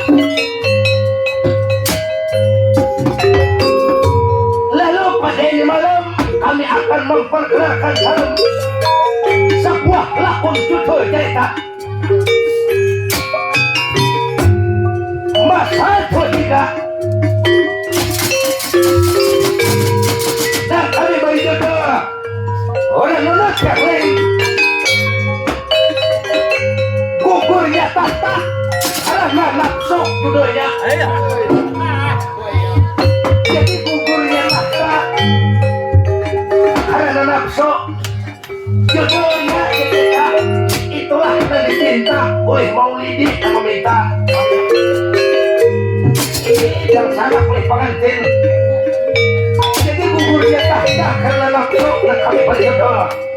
Lalu pada ini malam kami akan memperkenalkan dalam sebuah lakon judul cerita Masa 23 dan kami beri judul orang nunut yang lain gugurnya tahta karena nafsu judulnya. Jadi gugurnya tahta karena nafsu judulnya ketika itulah yang dicinta oleh Maulidi yang meminta ini yang sangat oleh pengantin. Jadi gugurnya tahta karena nafsu dan kami beri judul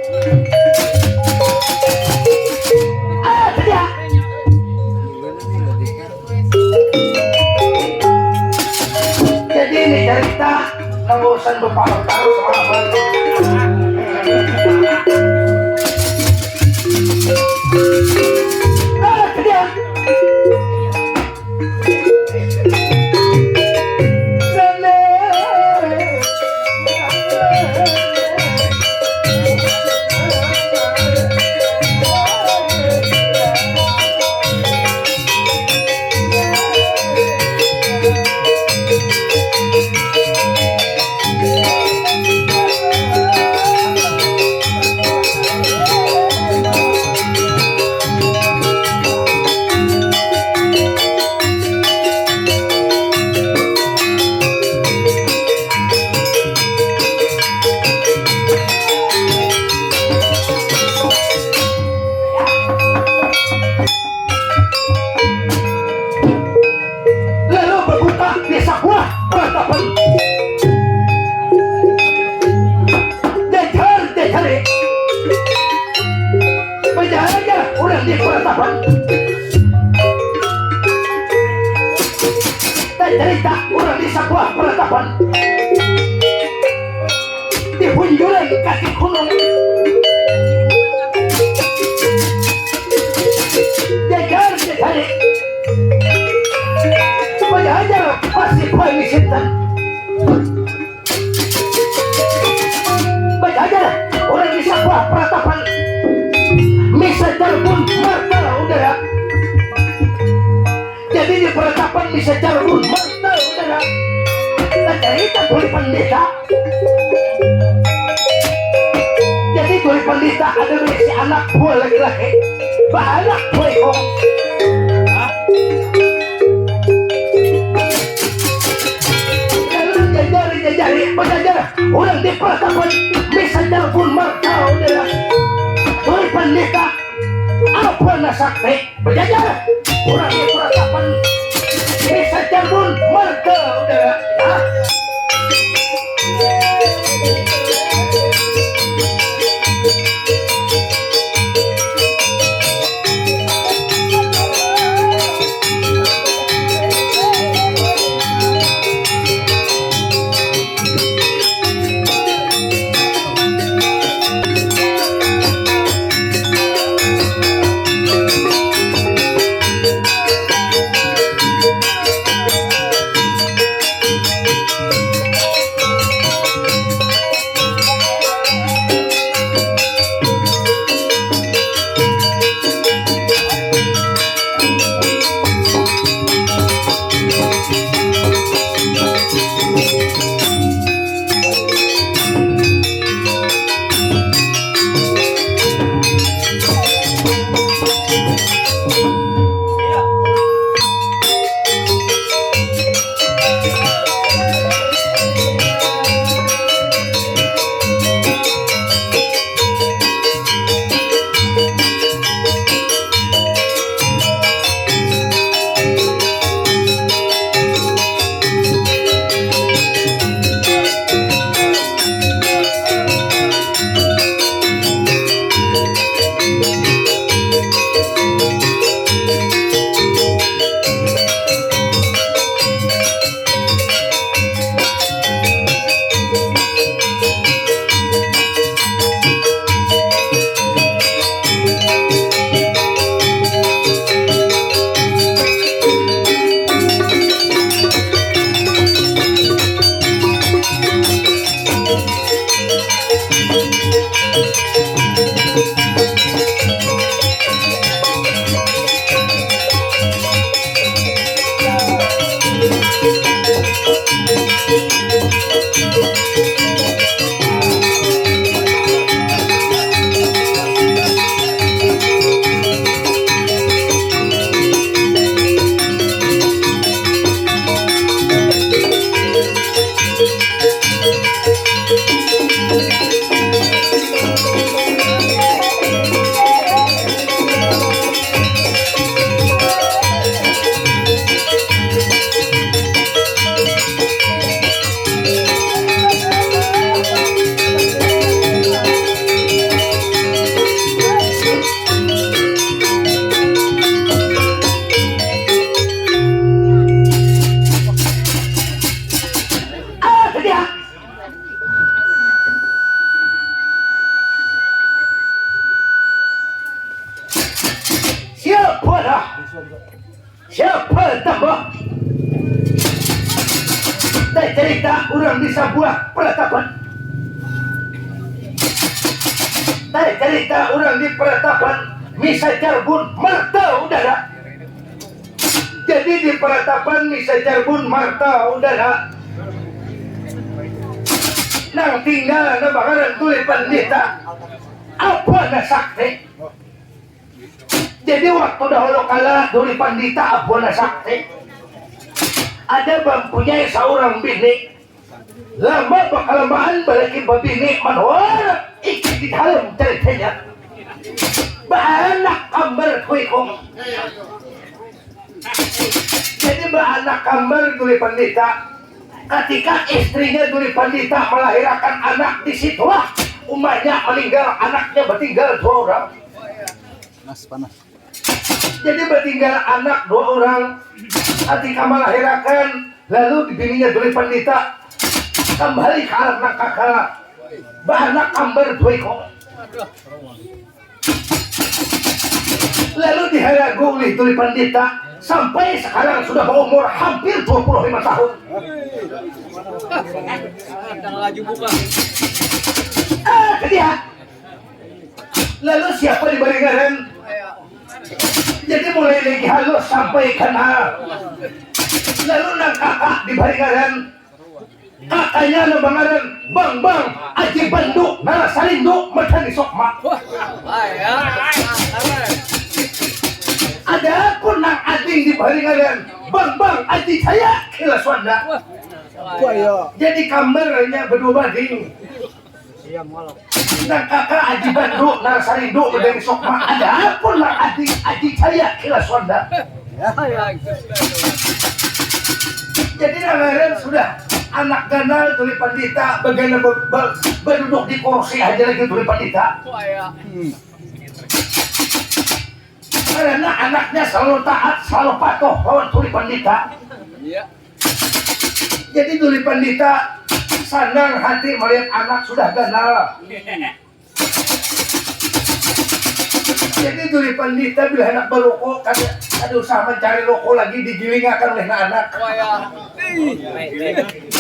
jadi ini cerita urusan berpaling taruh sama abang. Kemudian cerita orang di sebuah penetapan di punjulan kaki gunung jajar jajari supaya aja pasti pagi sintan baca aja orang di sebuah penetapan bisa terbun martel udara. Jadi di penetapan bisa terbun martel udara dan cerita oleh pendeta. Jadi oleh pendeta ada si anak buah laki-laki anak buah kong jajari penjajar orang di penetapan bisa terbun martel udara oleh pendeta apa nasakti berjajar orang di penetapan bisa terbun martel udara. Siapa tambah? Teh cerita orang di sebuah peratapan. Teh cerita orang di peratapan misa Jarbun Marta Udara. Jadi di peratapan misa Jarbun Marta Udara nang tinggal na bakaran tuli pandita apa na sakti. Jadi waktu dahulu kala tuli pandita apa na sakti, ada mempunyai seorang bini lama bakalamaan balikin babini manwara ikut di dalam ceritanya baanak kambar kuikong. Jadi baanak kambar tuli pandita ketika istrinya Duli Pandita melahirkan anak, disitulah umatnya meninggal, anaknya bertinggal 2 orang. Panas. Jadi bertinggal anak 2 orang. Ketika melahirkan, lalu bininya Duli Pandita kembali ke anak kakak, anak kambar duiko. Lalu diharagu oleh Duli Pandita sampai sekarang sudah berumur hampir 25 tahun. Dia. Lalu siapa di baringan? Jadi mulai lagi halus sampai kena. Lalu nang kakak di baringan, kakaknya lebangaran bang aji banduk nara salinduk macan di sokma. Ada pun nang ading di baringan bang aji saya kila swanda. Jadi kamarnya berdua bading. Nang kakak aji banduk nara salinduk dari sokma. Ada pun nang ading aji saya kila swanda. Jadi nangaran sudah anak ganal Tuli Pandita bagaimana berduduk di kursi aja lagi Tuli Pandita. Karena anaknya selalu taat, selalu patuh lawan Tuli Pandita. Jadi Tuli Pandita senang hati melihat anak sudah ganal. Jadi Tuli Pandita bila anak berloko, ada usaha mencari loko lagi digilingakan oleh anak.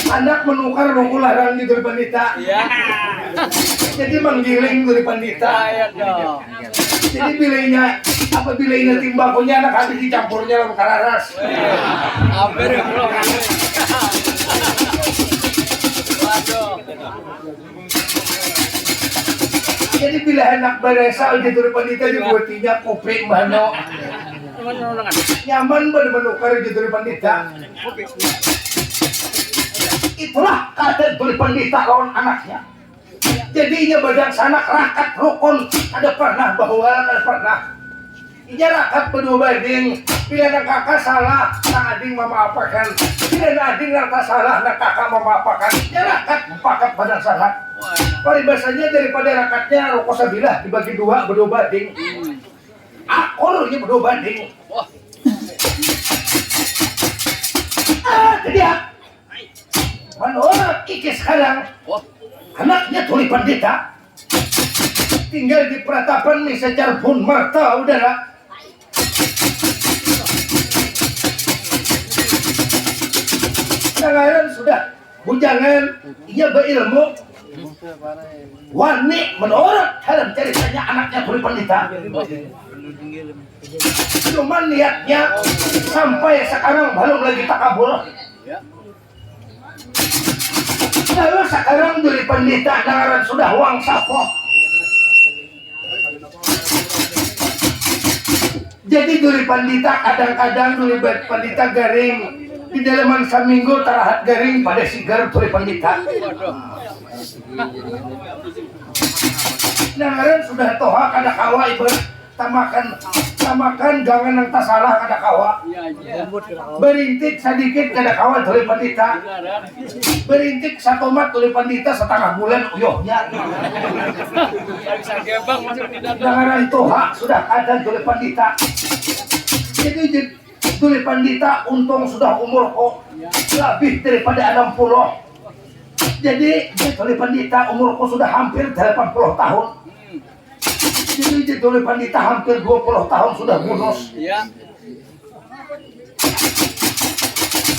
Anak menukar loko larang di Tuli Pandita. Jadi menggiling Tuli Pandita. Jadi bilainya apabila ini timbakonya anak habis dicampurnya lalu kararas. Hampir bro. Jadi bila anak berasal di Tuli Pandita dibuatinya kopi mano. Nyaman menukar di Tuli Pandita. Itulah kata Tuli Pandita lawan anaknya. Jadinya badan sanak rakat rukun ada pernah bahwa ada pernah. Iya rakat berdua bading. Bila nak kakak salah, nak ading memaafkan. Bila nak ading nak salah, nak kakak memaafkan. Iya rakat mufakat badan sanak. Paribasanya daripada rakatnya rokok sabilah dibagi 2 berdua bading. Akurnya berdua bading. Jadi menurut Iki sekarang anaknya Tuli Pandita tinggal di peratapan misa Jarbun Marta Udara. Sekarang sudah bujangan, ia berilmu, wani menurut dalam ceritanya anaknya Tuli Pandita. Cuman niatnya sampai sekarang belum lagi takabul. Lalu sekarang Tuli Pandita dengaran sudah uang sapo. Jadi Tuli Pandita kadang-kadang Tuli Pandita garing di dalaman saminggu tarahat garing pada sigar Tuli Pandita. Dengaran sudah toha kada kawa ibarat tamakan jangan nang tasalah kada kawa. Berintik sedikit kada kawa Tuli Pandita. Berintik satomat Tuli Pandita setengah bulan uyuhnya. Dengaran toha sudah ada Tuli Pandita. Jadi Tuli Pandita untung sudah umur kok lebih daripada 60. Jadi Tuli Pandita umurku sudah hampir 80 tahun. Jadi Tuli Pandita hampir 20 tahun sudah bonus.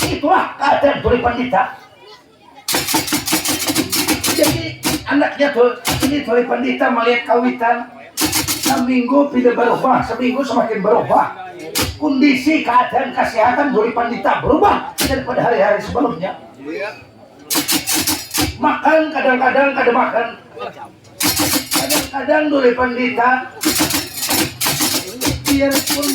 Itulah keadaan Duli Pandita. Jadi anaknya tuh ini Duli Pandita melihat kawitan seminggu tidak berubah, seminggu semakin berubah. Kondisi keadaan kesehatan Duli Pandita berubah daripada hari-hari sebelumnya. Makan kadang-kadang kada makan. Kadang-kadang Duli Pandita biarpun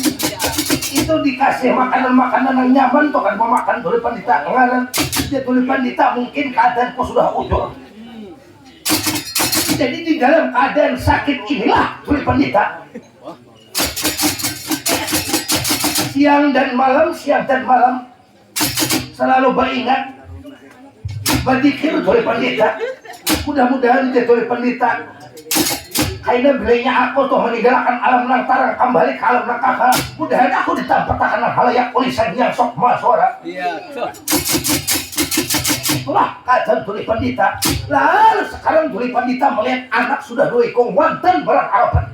itu dikasih makanan-makanan yang nyaman tuh kan mau makan Duli Pandita ngaran dia Duli Pandita mungkin keadaanku sudah utuh. Jadi di dalam keadaan sakit inilah Duli Pandita siang dan malam selalu beringat berzikir Duli Pandita. Mudah-mudahan dia Duli Pandita kayaknya belinya aku tuh meninggalkan alam lantaran kembali ke alam nakaka. Mudahan aku ditampakkan halayak tulisan yang sok suara. Iya. Itulah keadaan Duli Pandita. Lalu sekarang Duli Pandita melihat anak sudah duikung wanten barang harapan.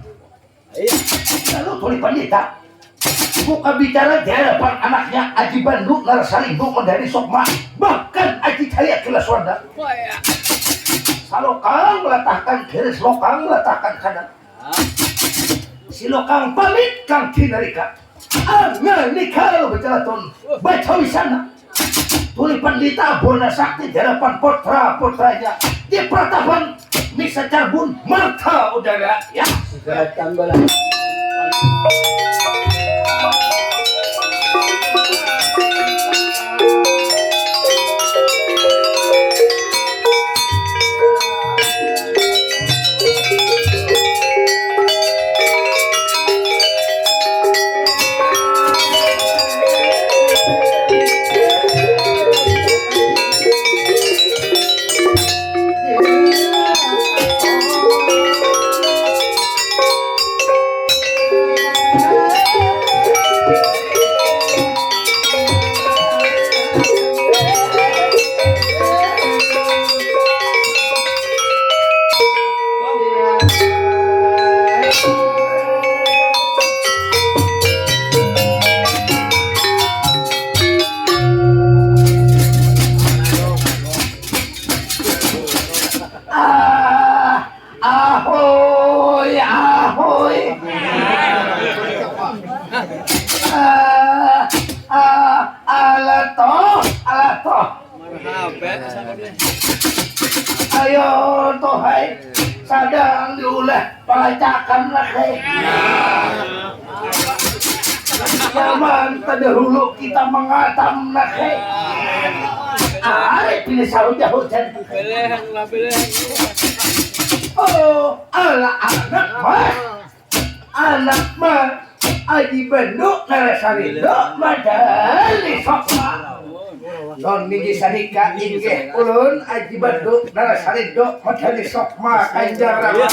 Lalu Duli Pandita buka bicara di hadapan anaknya Aji Bandung Narsalimbu Medani Sokma bahkan Aji Cahaya Kilaswanda. Salokang meletakkan kiri, Salokang meletakkan kanan. Si Lokang pamit Kang Kinarika. Nikah lo berjalan baca wisana. Duli Pandita Bona Sakti di hadapan putra-putranya di peratapan Misa Carbun Marta Udara ya. Datang bola. Ayo tohai sadang diulah pelacakan lagi. Zaman terdahulu kita mengatam lagi. Pilih jauh hujan. Oh, anak mah Aji Bandung Narasarindo Medani Sokma. Non niki sadika inggih ulun Aji Bandung Narasarindo Medani Sokma Kanjeng Rama.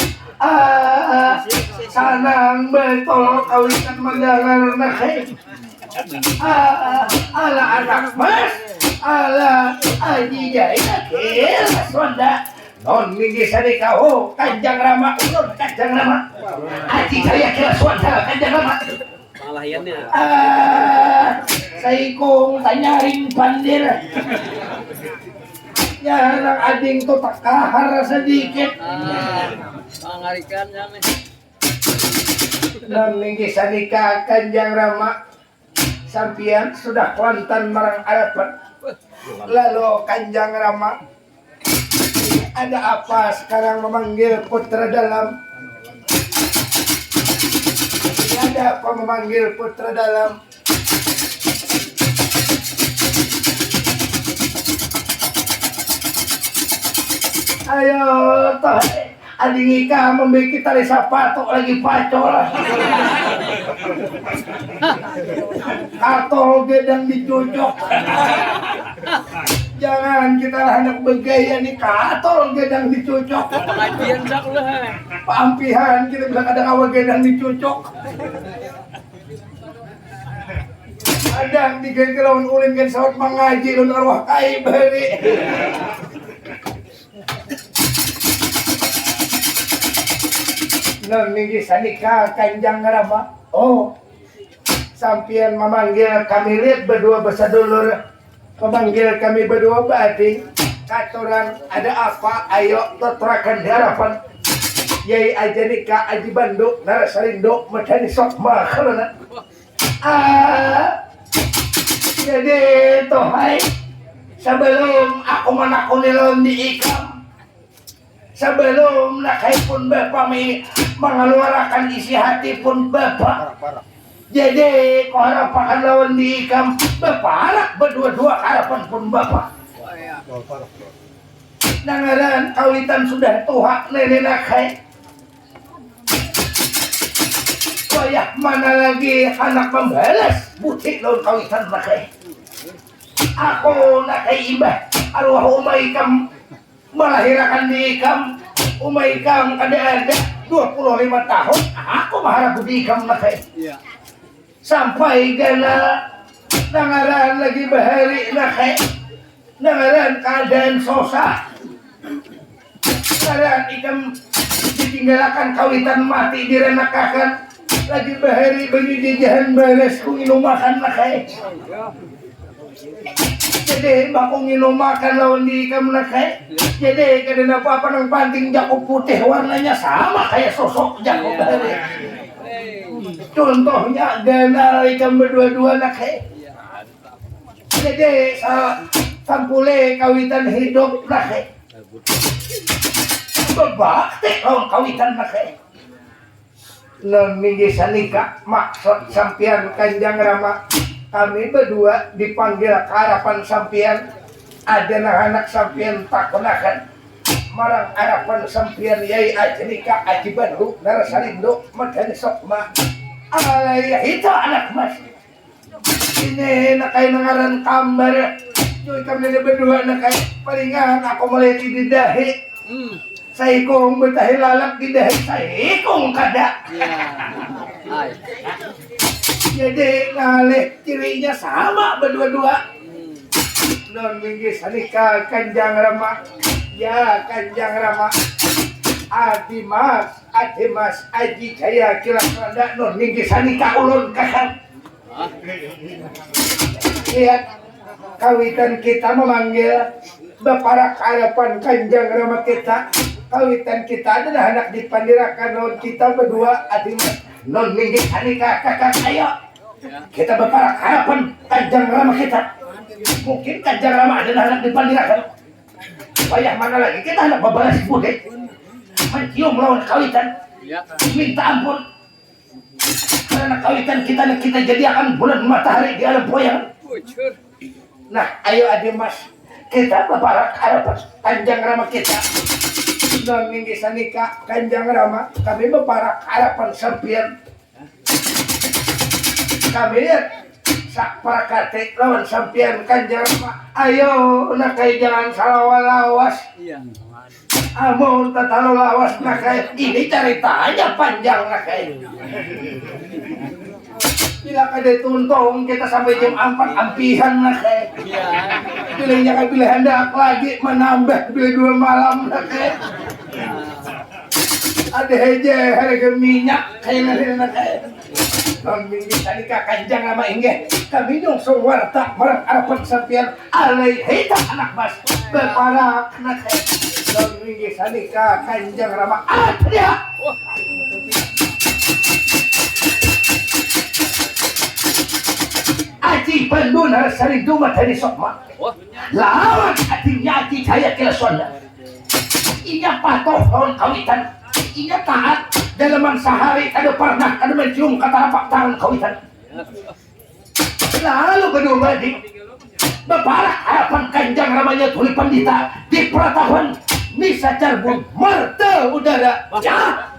Sanang betul kawitan mendangar nahe. Ala anak mas, ala Aji Jaya Kilaswanda. Non niki sadika Kanjeng Rama ulun Kanjeng Rama. Aji Jaya Kilaswanda Kanjeng Rama. Malayannya. Saikong tanyaring pandir. Yarang ading to takahar sedikit. Pangarikan yang Naming sanika Kanjeng Rama. Sampian sudah kuantan marang arapan. Lalu Kanjeng Rama, ada apa sekarang memanggil putra dalam? Ada apa memanggil putra dalam? Ayo toh ading ika memiliki tali sapato lagi pacol. Atau gedang dicucok. Jangan kita anak begaya nih katol gedang dicucok. pengajian sak lah. Pampihan kita bilang ada awal gedang dicucok. Ada diganti lawan ulin kan sawat mengaji lawan arwah kai beri. Nang niki sanika Kanjeng Rama. Oh, sampian memanggil kami lihat berdua bersadulur, memanggil kami berdua bading. Katoran ada apa? Ayo terterakan harapan. Yai aja nikah aji banduk narasarindo medani sok makalana. Jadi tohai sebelum aku menakuni lawan di ikam, sebelum nakai pun bapak mengeluarkan isi hati pun bapak. Jadi kau harapan lawan di ikam bapak berdua-dua harapan pun bapak. Nangaran kawitan sudah tuha nenek nakai. Wayah mana lagi anak membalas butik lawan kawitan nakai. Aku nakai imbah arwah umaikam melahirkan di ikam. Umaikam kada ada 25 tahun. Aku maharap di ikam nakai. Sampai gana nangaran lagi bahari nakai. Nangaran keadaan susah. Nangaran ikam ditinggalkan kawitan mati direnakakan. Lagi bahari bagi jajahan balas ku inumakan nakai. Jadi baku nginumakan lawan di ikam nakai. Jadi kadang apa nang panting jago putih warnanya sama kayak sosok jago bahari. Contohnya gana ikam berdua-dua nakai. Jadi sampule kawitan hidup nakai. Berbakti lawan kawitan nakai. Non minggi sanika maksud sampian Kanjeng Rama kami berdua dipanggil ke harapan sampian ada anak sampian tak kenakan marang harapan sampian Yai Ajnika Aji Banduk Narasarindo Medani Sokma alaya itu anak mas ini nakai nangaran kambar cuy kami berdua nakai palingan aku meleti di dahi saikong betahi lalak di dahi saikong kada jadi ngalih cirinya sama berdua-dua non minggi sanika Kanjeng Rama ya Kanjeng Rama Adimas Aji Jaya Kilakanda non minggi sanika ulun kakang lihat kawitan kita memanggil beparak harapan Kanjeng Rama kita. Kawitan kita adalah anak dipandirakan non kita berdua Adimas non minggi sanika kakak ayo kita beparak harapan Kanjeng Rama kita. Mungkin Kanjeng Rama adalah anak dipandirakan. Payah mana lagi kita anak babalas budi mencium lawan kawitan minta ampun karena kawitan kita jadi akan bulan matahari di alam poyang. Nah ayo Adimas kita beparak harapan Kanjeng Rama kita. Non minggi sanika Kanjeng Rama kami beparak harapan sampian kami sak prakate lawan sampian Kanjeng Rama ayo nakai jangan salawalawas amun tatalo lawas nakai ini ceritanya panjang nakai bila kada tuntung kita sampai jam 4 ampihan nakai pilihnya kan pilih hendak lagi menambah pilih 2 malam nakai ada aja harga minyak kayak nakai non minggi tadi Kanjeng Rama inggih kami dong suwarta marang harapan sampian alai hita anak mas beparak nakai non minggi sanika Kanjeng Rama ada Aji Banduk Narasarindo Medani Sokma lawan hatinya Aji Jaya Kilakanda inya patuh lawan kawitan inya taat dalaman sehari kada pernah kada mencium kata lapak tangan kawitan lalu kedua bading beparak harapan Kanjeng Ramanya Tuli Pandita di Pratapan Misa Carbon Marta Udara ya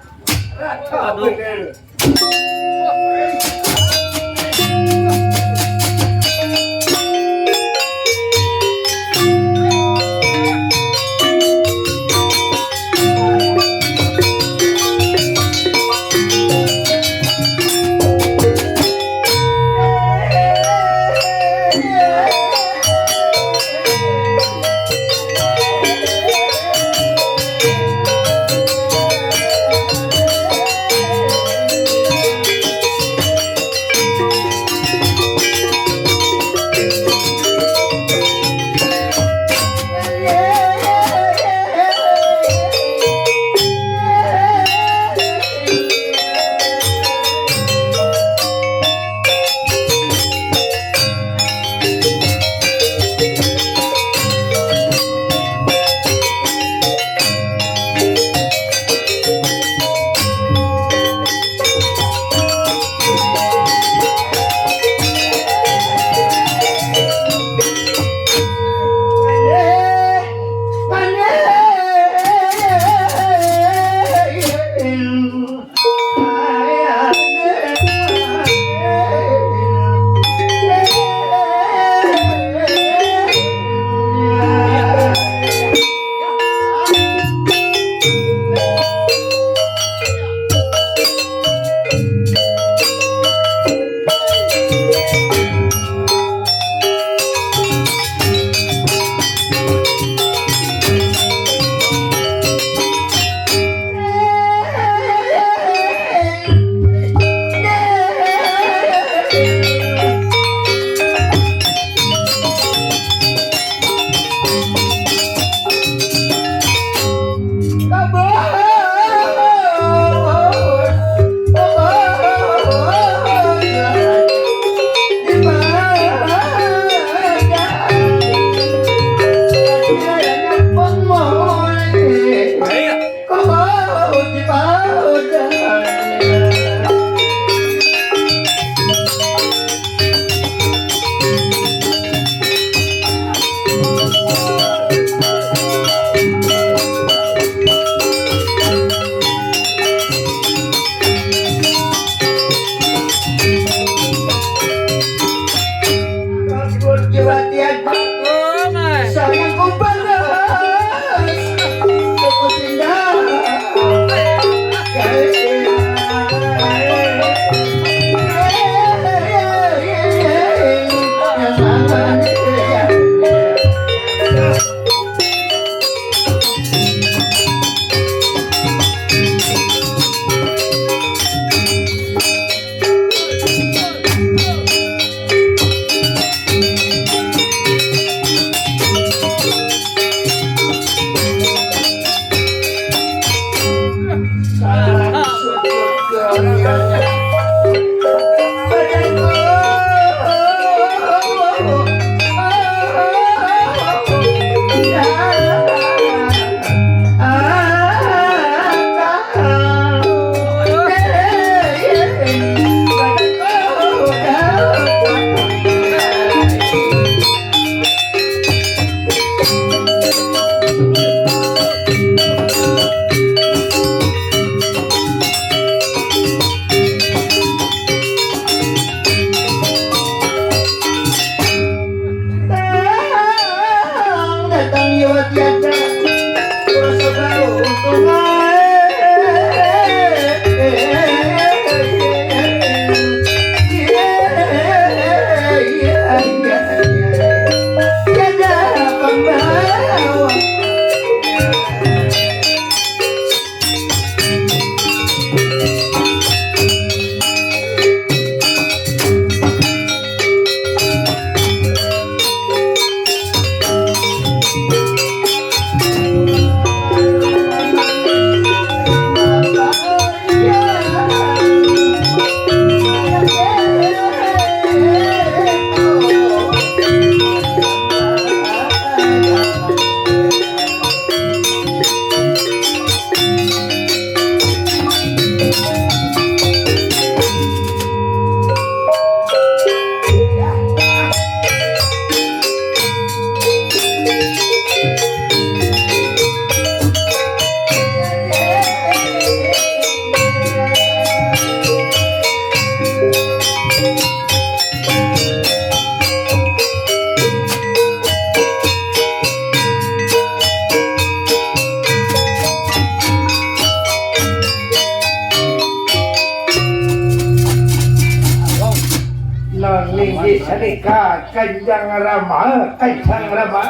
Kanjang Rama.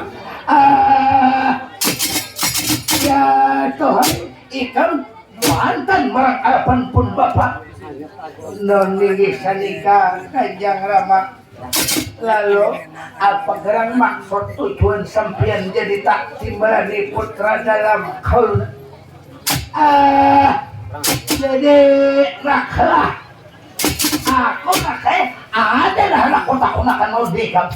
Ya Tuhan, ikam mantan marang apan pun Bapak. Noni sanika Kanjang Rama. Lalu apa gerang maksud tujuan sampean jadi tak timbalani putra dalam kaul? Jadi naklah. Aku nakeh ada lah anak kotak-kotakan mau dikam.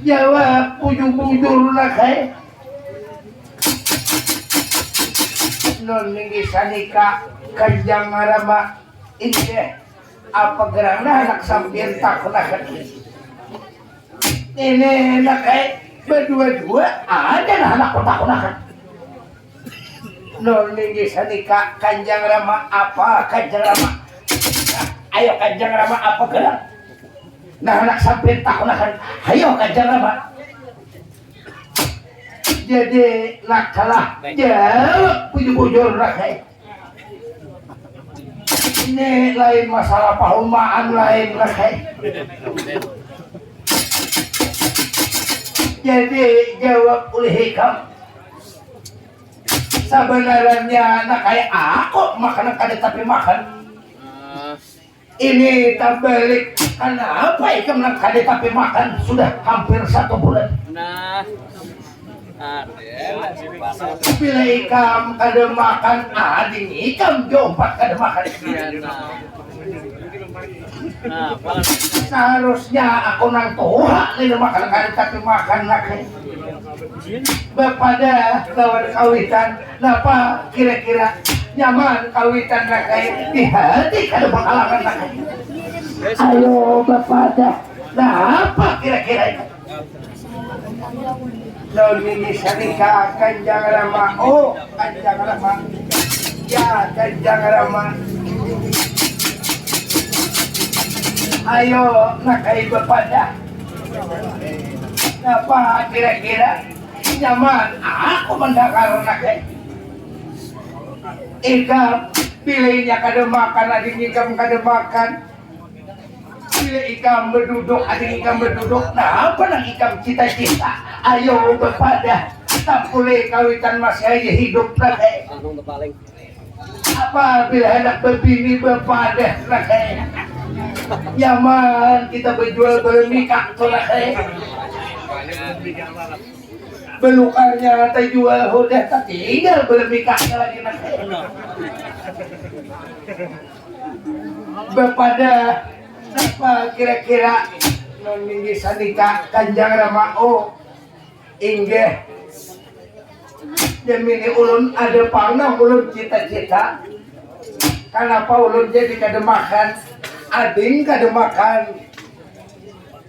Jawab ujung-ujung nakeh. Noni sanika Kanjang Rama ini apa gerangna anak sampean tak nakan ini nakeh berdua-dua ada lah anak kotak-kotakan. Noni sanika Kanjang Rama apa Kanjang Rama? Ayo Kanjang Rama apa gerang? Nah anak sampean tak nakan. Ayo Kanjang Rama. Jadi nakalah jawab bujur-bujur nakeh. Ini lain masalah pahumaan lain nakeh. Jadi jawab oleh hikam. Sebenarnya nakeh aku makan kada tapi makan. Ini tak balik karena apa ikam nak kada tapi makan sudah hampir 1 bulan. Nah, Bila ikam kada makan, ading ikam jompat kada makan. nah, Seharusnya aku nang tuha nih makan kada tapi makan nakeh. Bepada lawan kawitan, napa kira-kira nyaman kawitan nakeh di hati kada bakalangan nakeh. Ayo bepada, napa kira-kira itu? Noni sanika Kanjang Rama. Oh Kanjang Rama. Ya Kanjang Rama. Ayo nakai bepada. Apa kira-kira nyaman aku mendakar nakai. Ikam pilihnya kada makan adik ikam kada makan. Bila ikam berduduk, adik ikam berduduk. Nah, apa nang ikam cita-cita? Ayo bepada. Tak boleh kawitan masih aja hidup nakeh. Apa bila hendak berbini bepada nakeh? Nyaman kita berjual bermikak tu nakeh. Belukarnya terjual udah tak tinggal bermikaknya lagi nakeh. Bepada apa kira-kira noni sanika Kanjang Rama. Oh inggih demi ulun ada panah ulun cita-cita. Kenapa ulun jadi kada makan? Ading kada makan.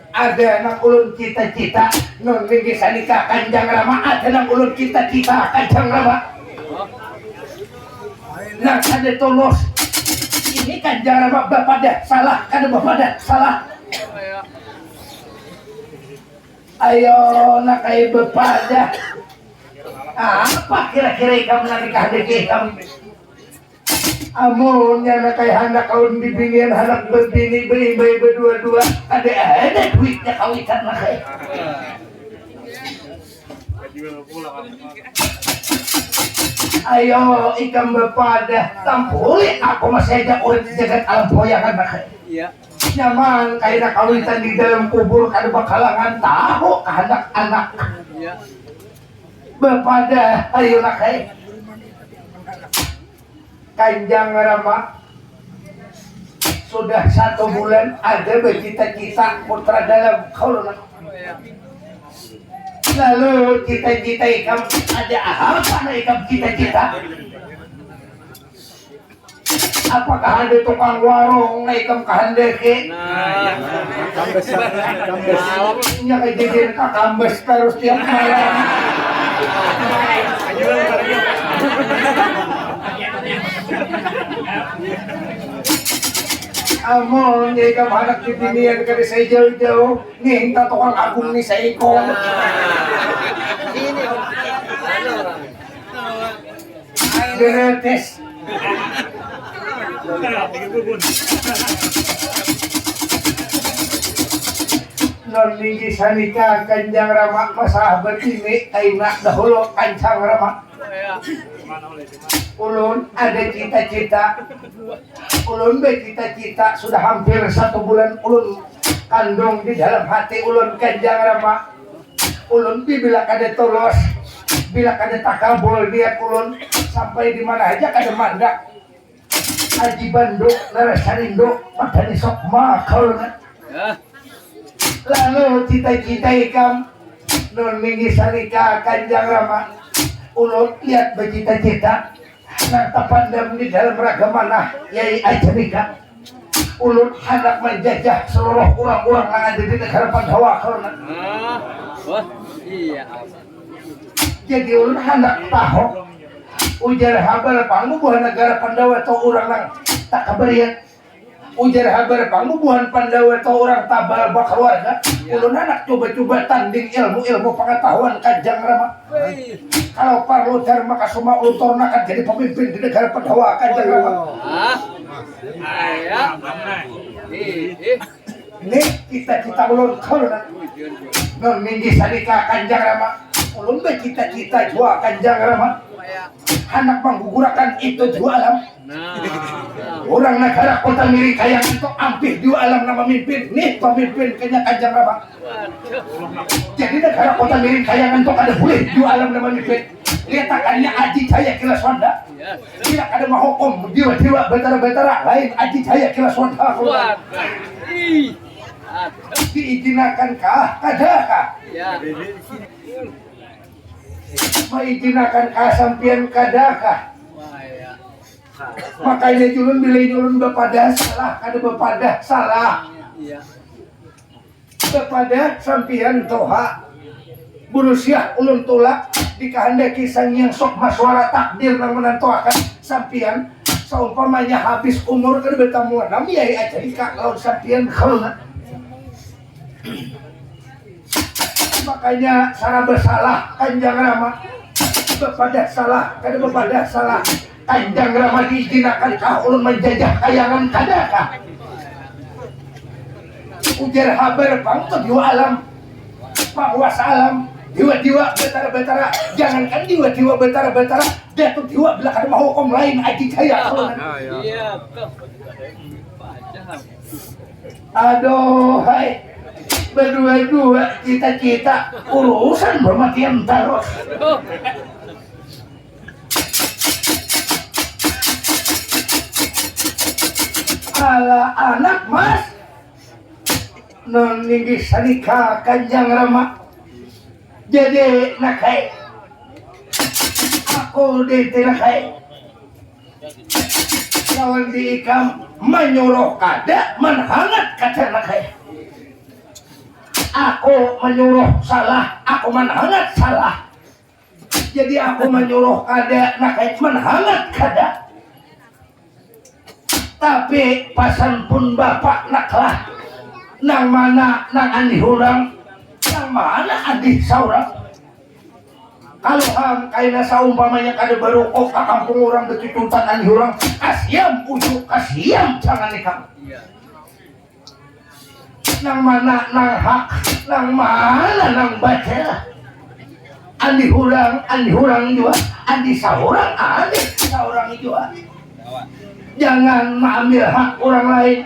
Ada nak ulun cita-cita noni sanika Kanjang Rama. Ada nak ulun cita-cita Kanjang Rama. Nah kada tulus. Ini Kanjang Rama bepada salah, kada bepada salah. Ayo nakai bepada. Apa kira-kira kamu nanti kahadiki kamu? Amunnya nakai hendak kawan bibinian hendak berbini beri berdua-dua. Ada duitnya kawitan nakai. Ayo ikam bepada tampuli aku masih aja urip jagat alam poyangan nakai. iya. Nyaman kayak kawitan di dalam kubur kada bakalangan tahu kehendak anak. Iya. Bepada ayo nakai. Kanjang Rama sudah 1 bulan ada bercita-cita putra dalam kaulun. Lalu cita-cita ikam ada apa na ikam cita-cita? Apakah ada tukang warung na ikam kahandeke? Nah, Nya kay jadi kakambes terus tiap malam. Amon, ya ikam hanap dipinian ka sa jauh-jauh. Ninta tukang agung ni sa ikon. Beretes. non ninggi sanika Kanjang Rama masalah betini aina dahulu Kanjang Rama ulun ada cita-cita ulun bercita-cita sudah hampir 1 bulan ulun kandung di dalam hati ulun Kanjang Rama ulun bila kada tolos bila kada takabul dia ulun sampai di mana aja kada mandak Aji Bandung Narasarindo padani sok makal lalu cita-cita ikam non minggi sarika Kanjang Rama ulun lihat bercita-cita nang tapandam di dalam raga mana yai ajarika ulun hendak menjajah seluruh orang-orang yang ada di negara Pandawa karena wah iya jadi ulun hendak tahu ujar habar panggubuhan negara Pandawa atau orang yang tak kabarian ujar habar panggubuhan Pandawa atau orang tabal keluarga ulun anak coba-coba tanding ilmu pengetahuan Kanjang Rama kalau perlu dharma kasuma ulun tornakan jadi pemimpin di negara Pandawa Kanjang Rama ayah ini cita-cita ulun karena non minggi sarika Kanjang Rama ulun bercita-cita jua Kanjang Rama anak menggugurakan itu dua alam orang negara kota Miri Kayangan itu hampir dua alam nama mimpin nih pemimpin kenya Kanjang Rama jadi negara kota Miri Kayangan itu ada boleh dua alam nama mimpin liatakannya Aji Jaya Kilaswanda tidak ada mahukum diwa-diwa betara-betara lain Aji Jaya Kilaswanda diizinakan kadakah mengizinakan sampian kadakah makanya julun bila julun bepada salah kada bepada salah bepada sampian toha berusia ulun tulak dikehendaki sang yang sok maswara takdir nang menentuakan sampian seumpamanya habis umur kada betamuan nami yai ajarika lawan sampian khalna makanya salah bersalah Kanjang Rama bepada salah kada bepada salah Kanjang Rama diizinakan kah ulun menjajah kayangan kadakah ujar habar pangkat dua alam penguasa alam diwa-diwa betara-betara jangankan diwa-diwa betara-betara datuk diwa bila kada mau hukum lain Aji Jaya aduh hai berdua-dua cita-cita urusan bermatian terus ala anak mas non ninggi sarika Kanjang Rama jadi nakai aku ditinakai lawan diikam menyuruh kada menhangat kata nakai aku menyuruh salah, aku menhangat salah. Jadi aku menyuruh kada, nakai menhangat kada. Tapi pasan pun bapak naklah, nang mana nang andi hurang, nang mana andi saurang. Kalau ham kaina saumpamanya kada baru kok kampung orang betututan andi hurang, kasiam ujuk kasiam jangan ikam. Nang mana nang hak nang mana nang baca andi hurang juga andi saurang juga jangan mengambil hak orang lain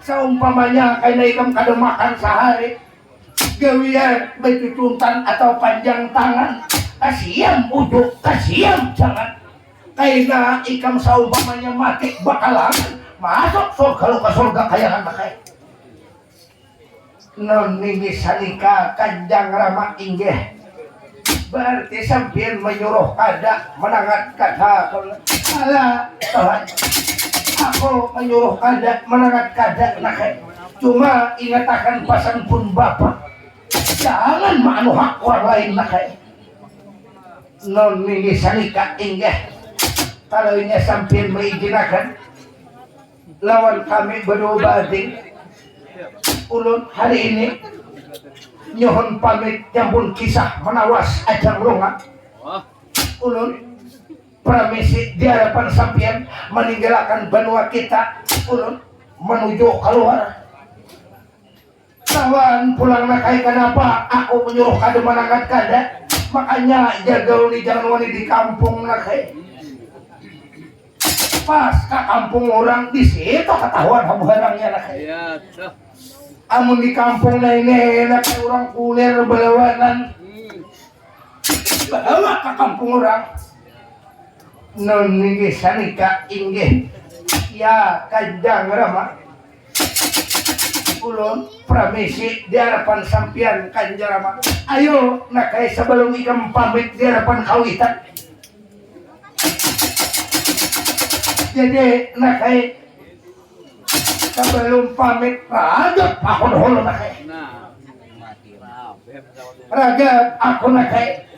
seumpamanya kaina ikam kada makan sehari gawian betutuntan atau panjang tangan kasiam ujuk kasiam jangan kaina ikam seumpamanya mati bakalan masuk surga lu ke surga kayangan pakai non ninggi sanika Kanjang Rama inggih berarti sampeyan menyuruh kada menangat kada ala aku menyuruh kada menangat kada nakai cuma ingatakan pasan pun bapak jangan manu hak orang lain nakai non ninggi sanika inggih kalau ini sampeyan mengizinakan lawan kami berdua bading ulun hari ini nyohon pamit jampun kisah menawas ajang runga ulun pramisi di hadapan sampian meninggalkan benua kita ulun menuju keluar Kawan pulang nakai kenapa aku menyuruh kade manangat kada, makanya jaga uli jangan wani di kampung nakai. Pas ke kampung orang di situ ketahuan habuharangnya nakai. Iya, tuh. Amun di kampung na ini nakai orang kuler belawanan. Bawa ke kampung orang. Non ninggi sanika inggih. Ya Kanjang Rama. Ulun pramisi di harapan sampian Kanjeng Rama. Ayo nakai sebelum ikam pamit di harapan kawitan. Jadi nakai sebelum pamit raga aku dahulu nakai. Nah. Raga aku nakai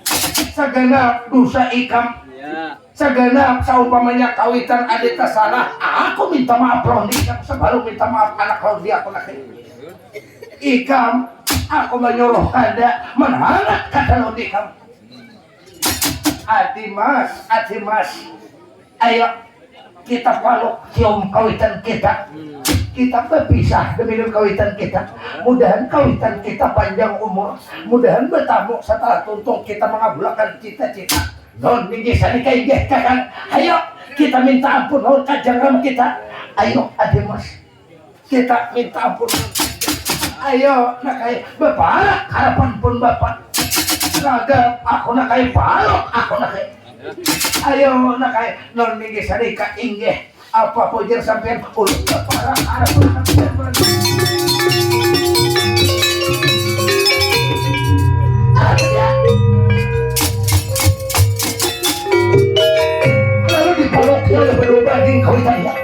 segenap dosa ikam. Iya. Segenap saumpamanya kawitan adita salah, aku minta maaf Rondi sebelum minta maaf anak Rondi aku nakai. Ikam, aku menyuruh kada menharap kata Rondi ikam. Adi mas, ayo kita paluk cium kawitan kita. Kita berpisah demi kawitan kita. Mudahan kawitan kita panjang umur. Mudahan bertamu setelah tuntung kita mengabulkan cita-cita. Non minggi sanika inggih kakang. Ayo kita minta ampun non Kanjeng Rama kita. Ayo adi mas, kita minta ampun. Ayo nakai bapak harapan pun bapak. Raga aku nakai balok aku nakai. Ayo nakai non minggi sanika inggih. Apa pujer sampean ulun bapak harapan sampean. Ada. Yang berubah di kawitannya,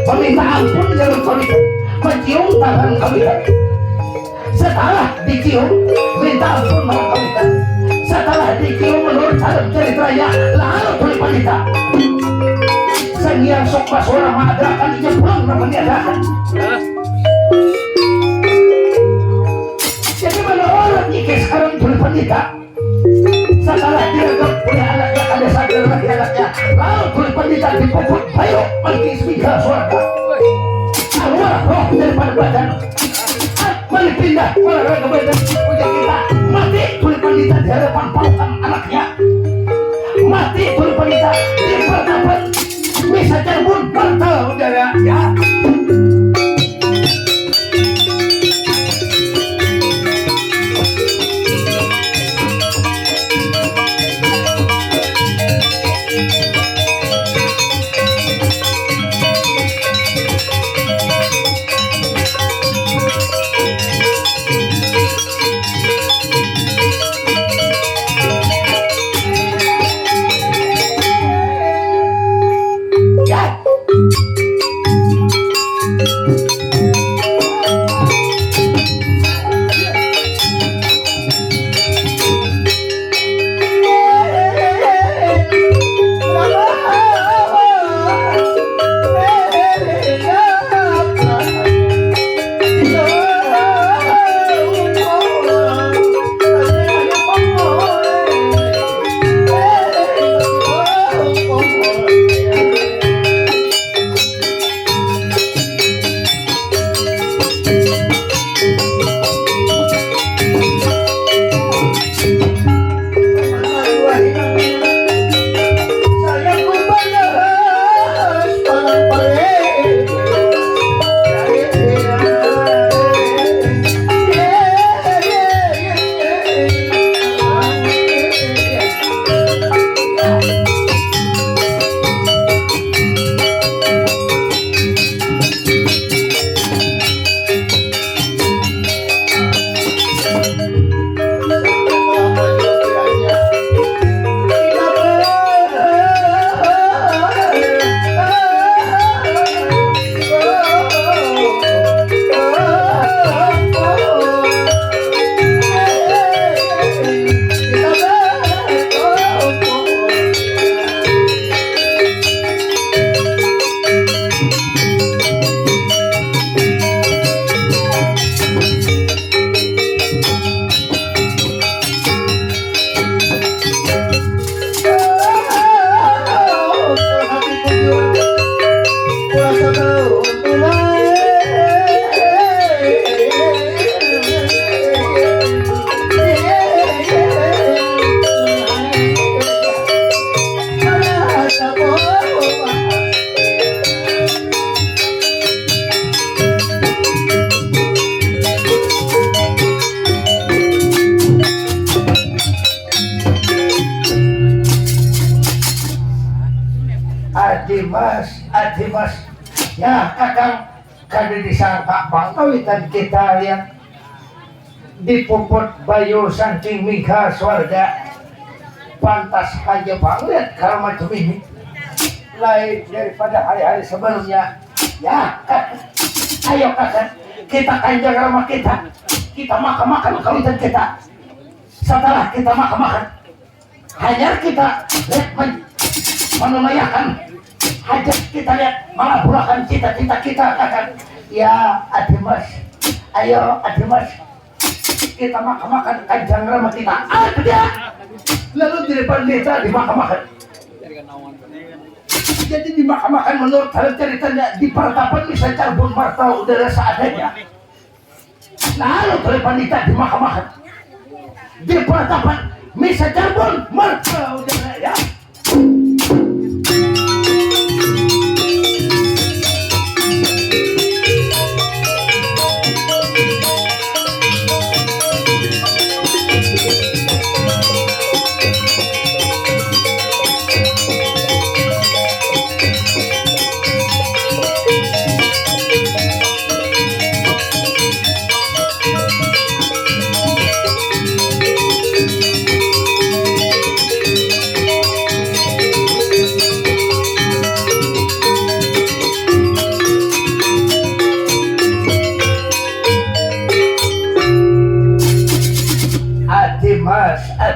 meminta ampun dalam kawitan, mencium tangan kawitan. Setelah dicium, minta ampun dalam kawitan. Setelah dicium menurut dalam ceritanya, lalu tulis wanita. Sang yang sok basura mengadakan dia pulang nama diadakan. Jadi mana orang jika sekarang tulis wanita? Setelah dianggap punya anaknya ada sadar lagi anaknya, lalu kulit pendeta dipukul, ayo pergi seminggu surga. Keluar roh daripada badan, balik pindah olahraga badan punya kita. Mati kulit pendeta di hadapan paukan anaknya. Mati kulit pendeta di pertapan bisa cerbun bertel udara ya. ati mas ya kakang kada disangka pangkawitan kita lihat dipuput bayu saking mingga swarga pantas aja banget kalau macam ini lain daripada hari-hari sebelumnya ya ayo kakak kita kanjang ramah kita makan kawitan kita setelah kita makan hanya kita lihat menunaikan hajat kita lihat mengabulkan cita-cita kita kakak ya Adimas ayo Adimas kita makan kanjang ramah kita ada lalu di depan desa dimakan jadi dimakan menurut ceritanya di pertapan bisa carbon martau udara seadanya lalu oleh pandita dimakan di pertapan bisa carbon martau udara ya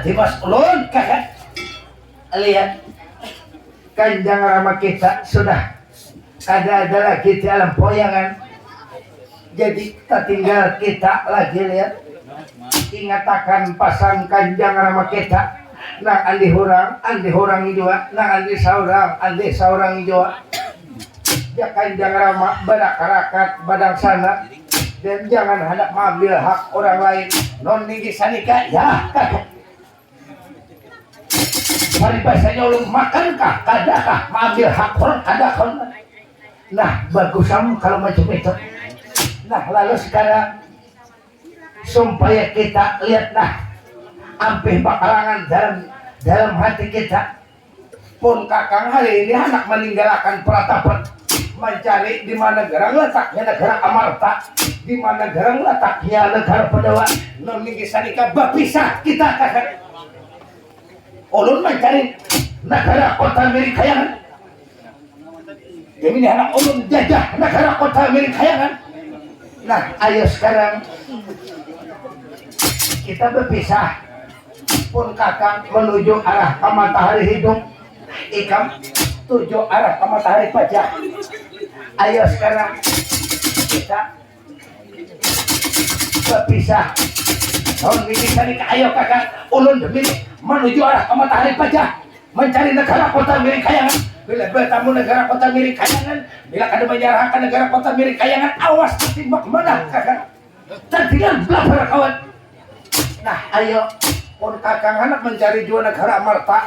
Dimas ulun kakak lihat kanjang ramah kita sudah kada ada lagi di alam poyangan jadi tinggal kita lagi lihat ingatakan pasang kanjang ramah kita nang andi hurang jua nang andi saurang jua ya kanjang ramah badakarakat badang sana dan jangan hendak mengambil hak orang lain non ninggi sanika ya kakak mari bahasanya ulun makankah kadakah mengambil hak orang kadakah nah bagus kamu kalau macam itu nah lalu sekarang supaya kita lihat nah ampih bakalangan dalam hati kita pun kakang hari ini anak meninggalkan peratapan mencari di mana gerang letaknya negara Amarta di mana gerang letaknya negara Pandawa non ninggi sanika berpisah kita kakak ulun mencari negara kota milik kayangan demi anak ulun jajah negara kota milik kayangan nah ayo sekarang kita berpisah pun kakang menuju arah ke matahari hidung ikam tuju arah ke matahari pajak ayo sekarang kita berpisah tahun ini sanika ayo kakang ulun demi menuju arah ke matahari pajak mencari negara kota milik kayangan bila bertamu negara kota milik kayangan bila kada menyerahkan negara kota milik kayangan awas timbak mana kakak tertinggal belakang kawan nah ayo pun kakang anak mencari jua negara Amarta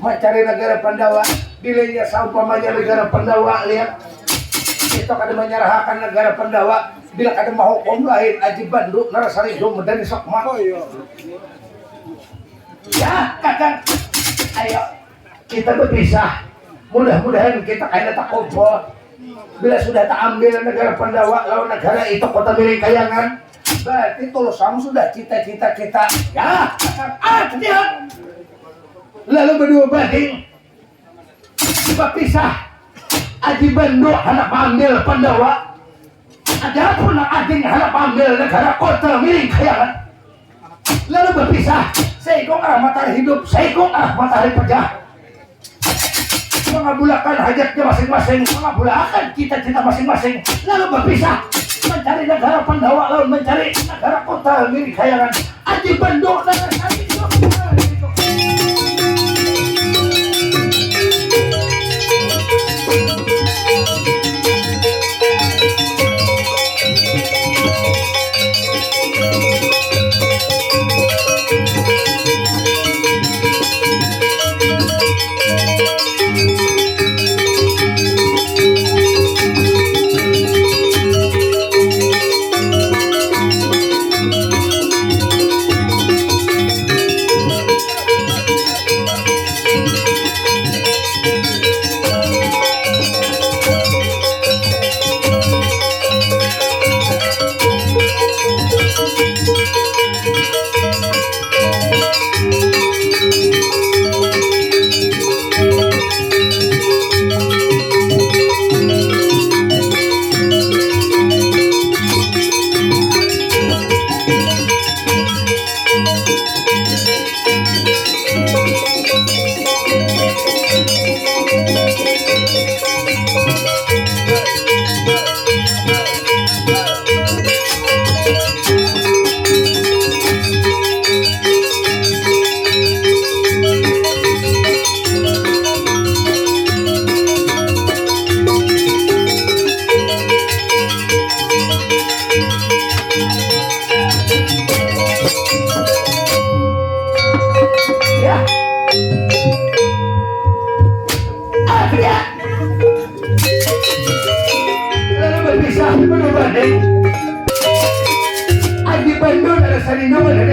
mencari negara Pandawa bilanya saumpamanya negara Pandawa lihat kita kada menyerahkan negara Pandawa bila kada mau hukum lain aji bandu narasari hidung medani sokma ya kakak ayo kita berpisah mudah-mudahan kita kaya tak kumpul bila sudah tak ambil negara Pandawa lalu negara itu kota milik kayangan berarti tulusam sudah cita-cita kita ya kakak dia lalu berdua banding berpisah aji bandu anak ambil Pandawa ada pun ading anak ambil negara kota milik kayangan lalu berpisah seikong arah matahari hidup seikong arah matahari pejah mengabulkan hajatnya masing-masing mengabulkan cita-cita masing-masing lalu berpisah mencari negara Pandawa lalu mencari negara kota milik kayangan aji bandu negara kami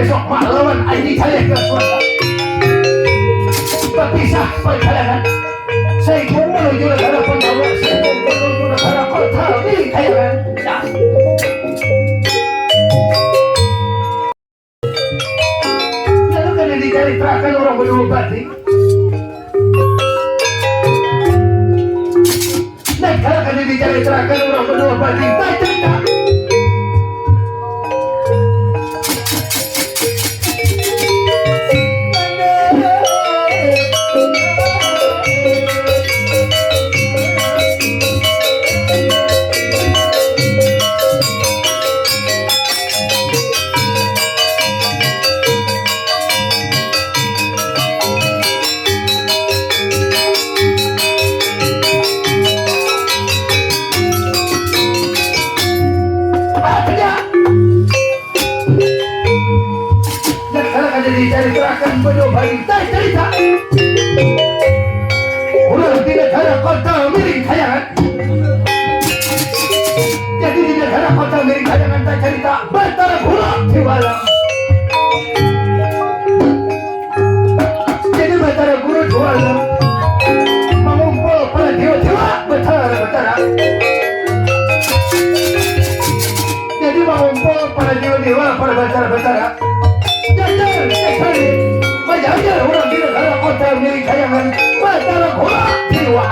besok mak lawan Aji Jaya ke surga. Berpisah perjalanan. Saya pun menuju negara Pandawa. Saya pun menuju negara kota milik kayangan. Ya. Lalu kan dicari terakan orang berdua batik. Nah, kalau kan dicari terakan orang berdua batik, tak cerita. Dicari terakan berdua batik, tak cerita. Ulang di negara kota milik kayangan. Jadi di negara kota milik kayangan tak cerita. Betara pula di malam. Jadi betara guru di malam mengumpul para dewa-dewa betara. Jadi mengumpul para dewa-dewa para betara. Baca orang di negara kota milik kayangan Batara Gula Dewa.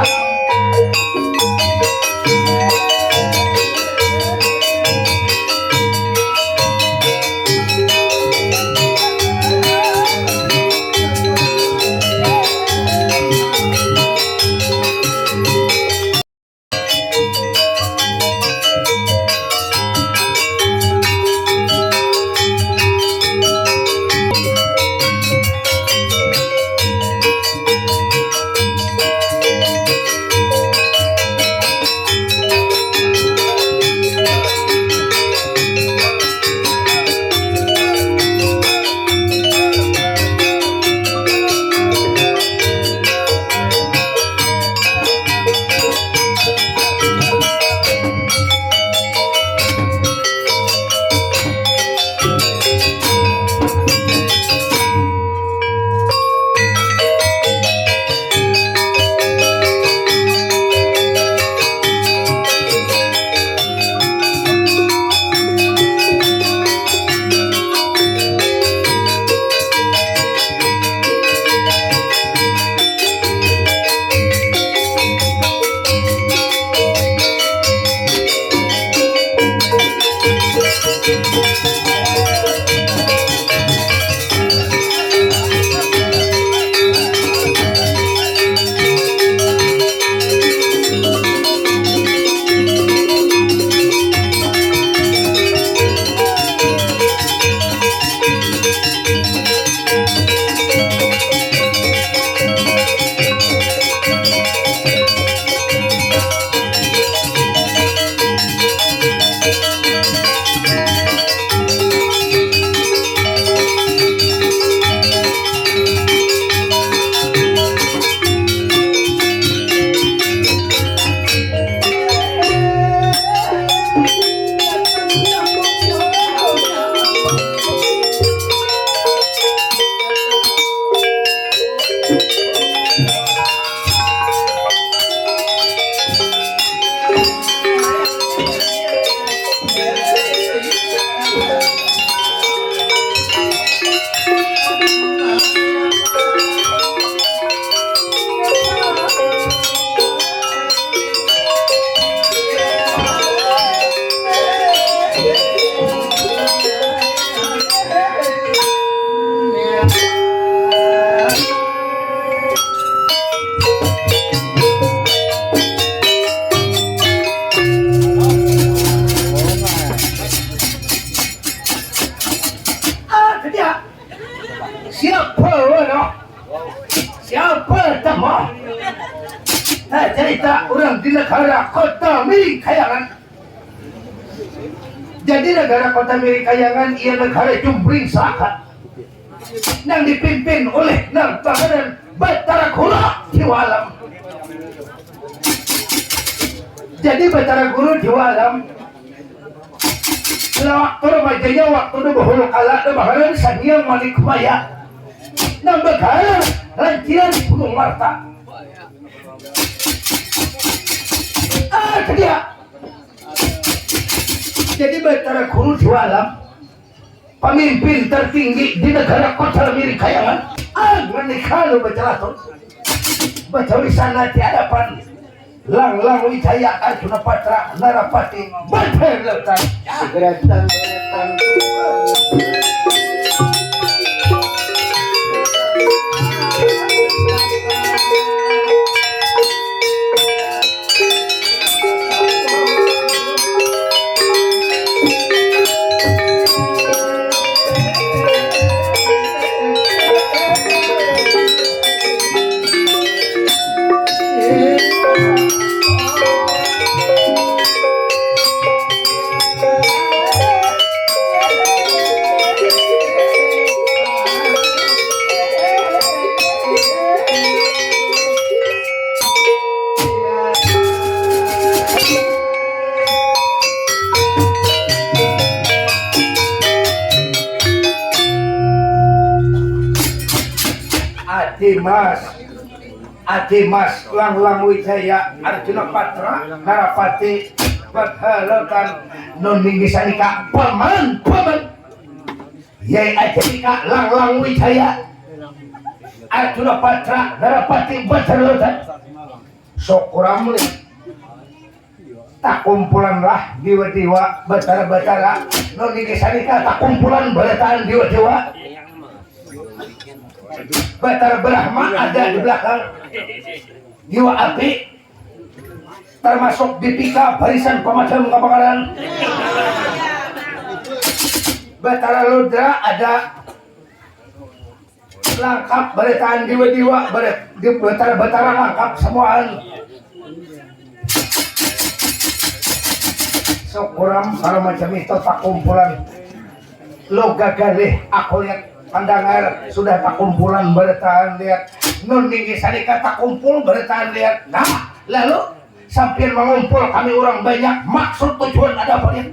Siapa tahu? Cerita orang di negara kota milik kayangan. Jadi negara kota milik kayangan ia negara Jumbring Saka yang dipimpin oleh Nang Pangeran Batara Guru Diwalam. Jadi Batara Guru Diwalam waktu remajanya waktu nu bahulu kala nu bahareun saniang malik maya nambah galer lancian di Gunung Marta dia jadi Batara Guru jualan pemimpin tertinggi di negara kota milik kayangan menikah lu baca wisana di hadapan Lang Wijaya Arjuna Patra Narapati berperletan segera datang Adimas Lang Wijaya Arjuna Patra Narapati berhalotan non minggisanika paman Yai Ajanika Lang Wijaya Arjuna Patra Narapati berhalotan sok kurang mulai tak kumpulanlah diwa-diwa batara-batara non minggisanika tak kumpulan balataan diwa-diwa Batara Brahma ada di belakang jiwa api termasuk Dipika barisan pemadam kebakaran Batara Ludra ada lengkap baritaan jiwa-jiwa Batara lengkap semuaan syukuram kalau macam itu tak kumpulan lo gagalih aku lihat pandangan sudah tak kumpulan bertahan lihat nun minggi sadika tak kumpul bertahan lihat nah lalu sambil mengumpul kami orang banyak maksud tujuan ada apa ya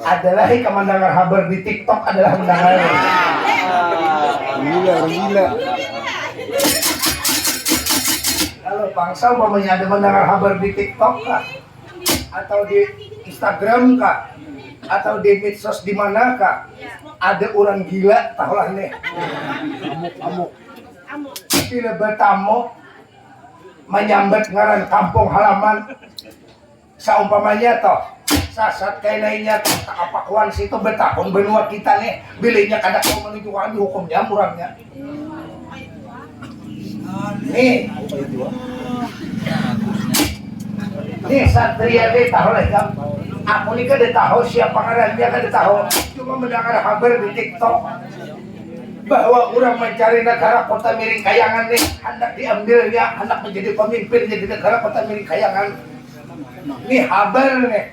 adalah kemendangan habar di TikTok adalah mendengar gila kalau bangsa umpamanya ada mendengar habar di TikTok kah atau di Instagram kah atau di medsos di mana kah ada orang gila tahulah nih amuk bila bertamu menyambut ngaran kampung halaman saumpamanya toh sasat kayak lainnya toh kapakuan situ bertakun benua kita nih bilingnya kadang mau menunjukkan hukumnya murangnya nih satria deh tahulah jam aku ini kan tahu siapa ngarannya kan tahu cuma mendengar kabar di TikTok bahwa orang mencari negara kota miring kayangan nih hendak diambilnya hendak menjadi pemimpin jadi negara kota miring kayangan ini kabar nih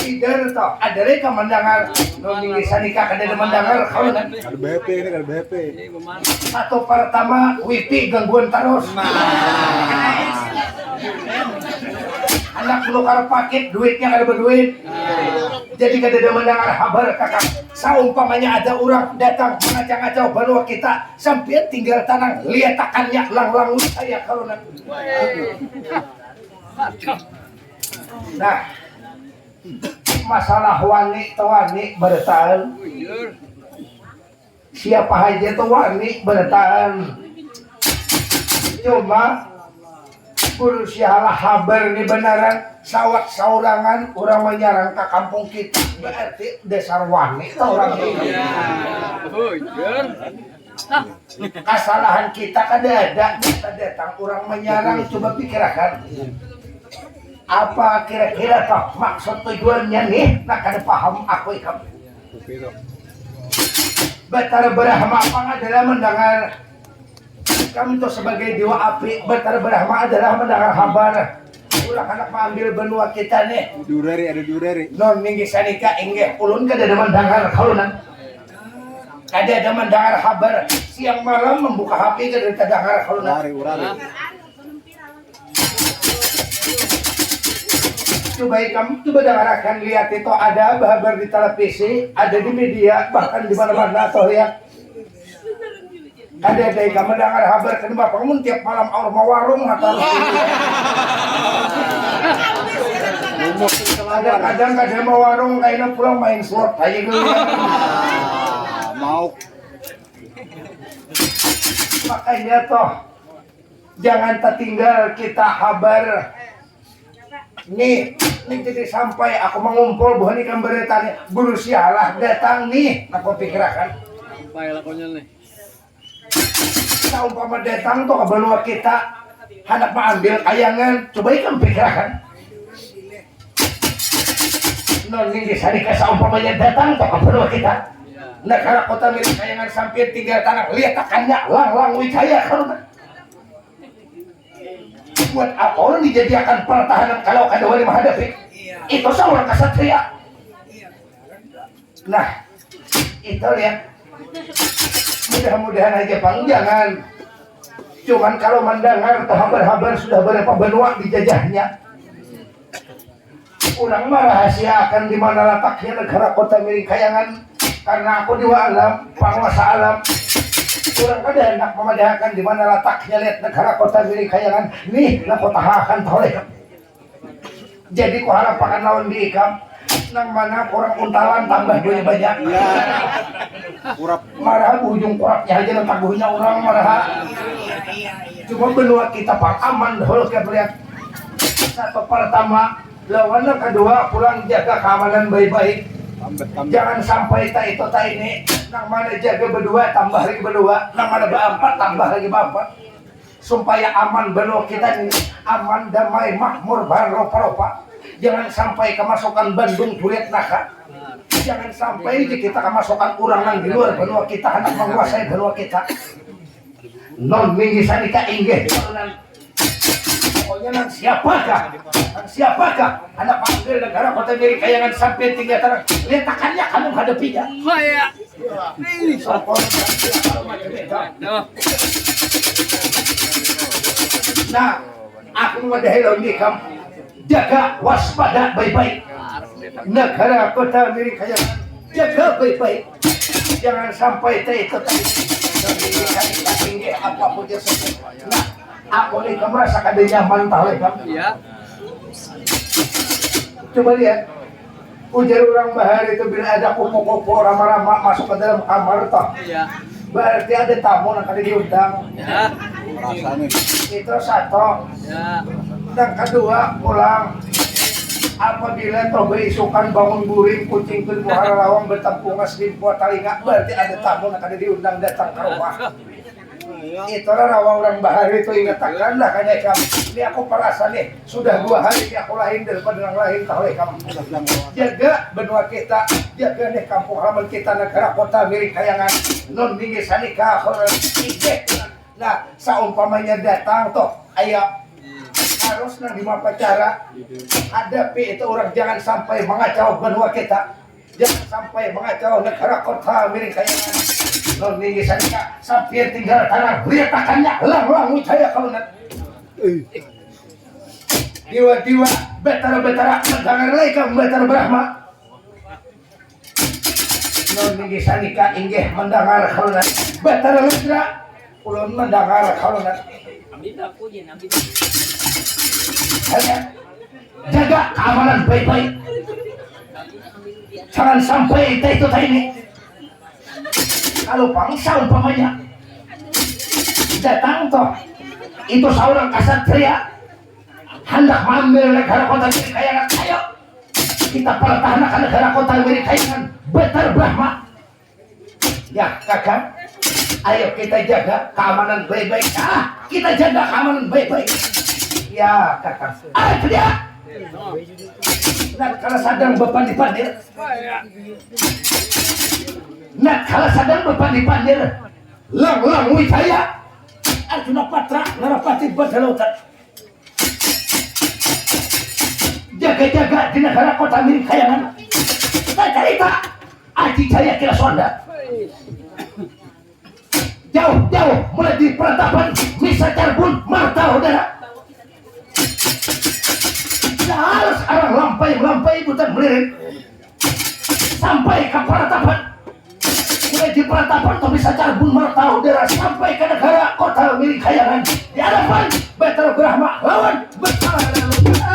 leader toh ada mereka mendengar nominasi sanika kada mendengar kalau kan ada BP ini ada BP satu pertama wifi gangguan terus anak menukar paket duitnya kada berduit jadi kada mendengar kabar kakak saumpamanya ada orang datang mengacau-ngacau benua kita sampai tinggal tanang liatakannya lang saya kalau nanti nah masalah wani bertahan siapa aja tuh wani bertahan cuma berusialah habar ini beneran sawat saurangan orang menyerang ke kampung kita berarti dasar wani orang ini kesalahan kita ada kita datang orang menyerang coba pikirkan apa kira-kira toh maksud tujuannya nih nak kada paham aku ikam Batara Brahma apa adalah mendengar kami itu sebagai dewa api Batara Brahma adalah mendengar kabar ulah anak mengambil benua kita nih ada durari non minggi sanika inggih ulun kada ada mendengar kalunan kada ada mendengar kabar siang malam membuka HP kada ada dengar kalunan urari Coba dengarkan, lihat itu ada kabar di televisi, ada di media, bahkan di mana-mana toh ya. Ada kamu dengar kabar kan bapak kamu tiap malam orang mau warung atau kadang-kadang mau warung kayaknya pulang main slot aja dulu ya. Mau. Makanya toh jangan tertinggal kita kabar. Nih jadi sampai aku mengumpul bukan ikan beritanya buru sialah datang nih, aku pikirkan. Sampai lah konyol nih. Kita umpama datang tuh ke benua kita hendak mengambil kayangan, coba ikan pikirkan. Noning di sana kesa umpamanya datang tuh ke benua kita. Negara kota milik kayangan sampai 3 tanah lihat akannya lang wijaya karena buat apa orang dijadikan pertahanan kalau kedua menghadapi itu seorang kesatria. Nah itu lihat mudah-mudahan aja Bang jangan cuman kalau mendengar atau habar-habar sudah berapa benua dijajahnya orang mah rahasia akan di mana letaknya negara kota milik kayangan karena aku dua alam penguasa alam orang kada hendak memadahkan di mana letaknya lihat negara kota milik kayangan nih lah kota akan toleh jadi ku harap akan lawan di ikam nang mana orang untalan tambah banyak ya Kurap. marah ujung kurapnya aja nang taguhnya orang marah cuma benua kita pak aman dulu kita lihat satu pertama lawan kedua pulang jaga keamanan baik-baik. Jangan sampai tak itu tak ini nang mana jaga berdua tambah lagi berdua nang mana berempat tambah lagi berempat supaya aman benua kita ini aman damai makmur baropa-ropa. Jangan sampai kemasukan Bandung tuliat naka. Jangan sampai kita kemasukan orang nang di luar benua kita hendak menguasai benua kita. Non minggi sanika inggih pokoknya nang siapakah anak panggil negara kota milik kayangan sampai 3 tanah letakkannya kamu hadapinya Wah nah aku mengadahi lawan kamu jaga waspada baik-baik negara kota milik kayangan jaga baik-baik jangan sampai itu tinggi apapun yang nah aku nih kamu merasa kada nyaman tahu kamu iya. coba lihat ujar orang bahar itu bila ada kupu-kupu rama-rama masuk ke dalam kamar toh Iya. berarti ada tamu yang kada diundang Ya. Rasanya. itu satu Ya. dan kedua pulang apabila toh beisukan bangun buring kucing ke muara lawang bertempungas di buat talinga berarti ada tamu yang kada diundang datang ke rumah itulah rawa orang bahar itu ingatkanlah kayaknya kamu ini aku perasa nih sudah 2 hari ini aku lain daripada yang lain tahu kamu jaga benua kita jaga nih kampung halaman kita negara kota milik kayangan non tinggi sanika nah saumpamanya datang toh ayo harus nang di mana cara hadapi itu orang jangan sampai mengacau benua kita jangan sampai mengacau negara kota milik kayangan non tinggi sanika sampai tinggal tanah letakkannya lang wijaya kalau nak diwa betara mendengar lagi kamu betara Brahma non tinggi sanika inggih mendengar kalau nak betara Ludra ulun mendengar kalau nak jaga keamanan baik-baik jangan sampai itu ini kalau bangsa umpamanya datang toh itu seorang kasatria hendak mengambil negara kota milik kayangan ayo kita pertahankan negara kota milik kayangan Betar Brahma ya kakak ayo kita jaga keamanan baik-baik kita jaga keamanan baik-baik ya kakak ayo dia nah kalau sadang bepan dipandir nah kalau sadang bepan dipandir lang wijaya Arjuna Patra Narapati Badalautan jaga-jaga di negara kota milik kayangan kita cerita Aji Jaya Kila Sonda jauh mulai di peratapan Misa Carbun Marta Udara Harus arang lampai bukan melirik sampai ke Paratapan. Mulai di Paratapan tuh bisa carbun mertau daerah sampai ke negara kota milik Kayangan. Di hadapan Betara Brahma lawan Betara Lutra.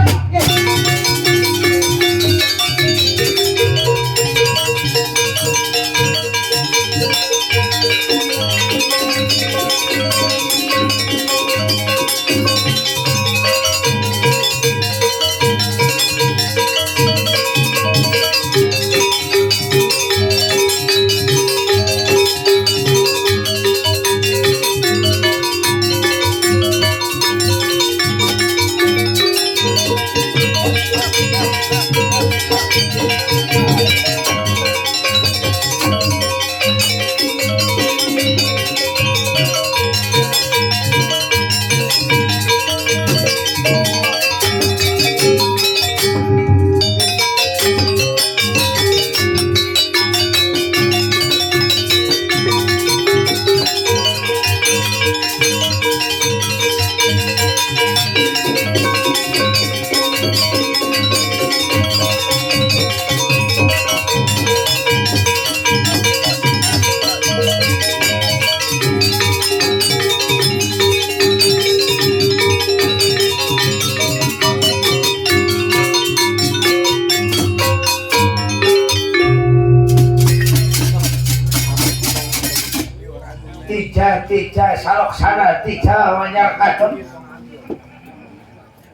Tija salok sana tija menyalkaton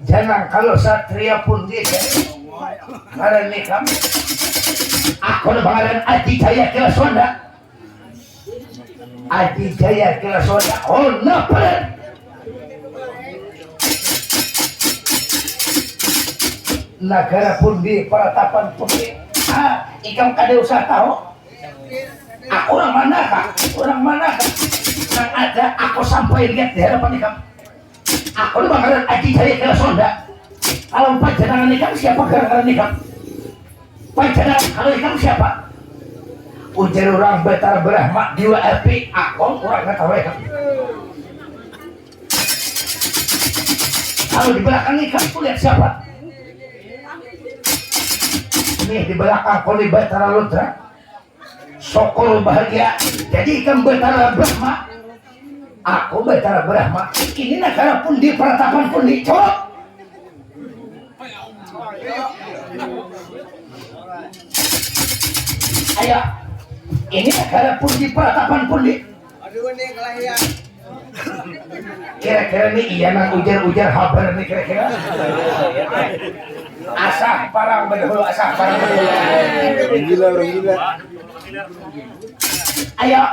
janang kalau satria pun dia ngaran nikam aku lebaran Aji Jaya Kilasonda Aji Jaya Kilasonda oh naperen negara pun di Paratapan pun di ikam kada usah tahu aku orang manakah yang ada aku sampai lihat di hadapan ikam aku bakalan Aji Jaya Kilasonda kalau panjenengan ikam siapa gara-gara ikam panjenengan kalau ikam siapa ujar orang Betara Brahma Dewa LP aku orang gak tahu ikam kalau di belakang ikam tuh lihat siapa nih di belakang aku di Betara Lutra Sokol bahagia jadi ikam Betara Brahma aku Betara Brahma ini negara pun di Paratapan pun di coba ayo ini negara pun di Paratapan pun di kira-kira nih iya nang ujar-ujar habar nih kira-kira asah parang berdahulu Orang gila. ayo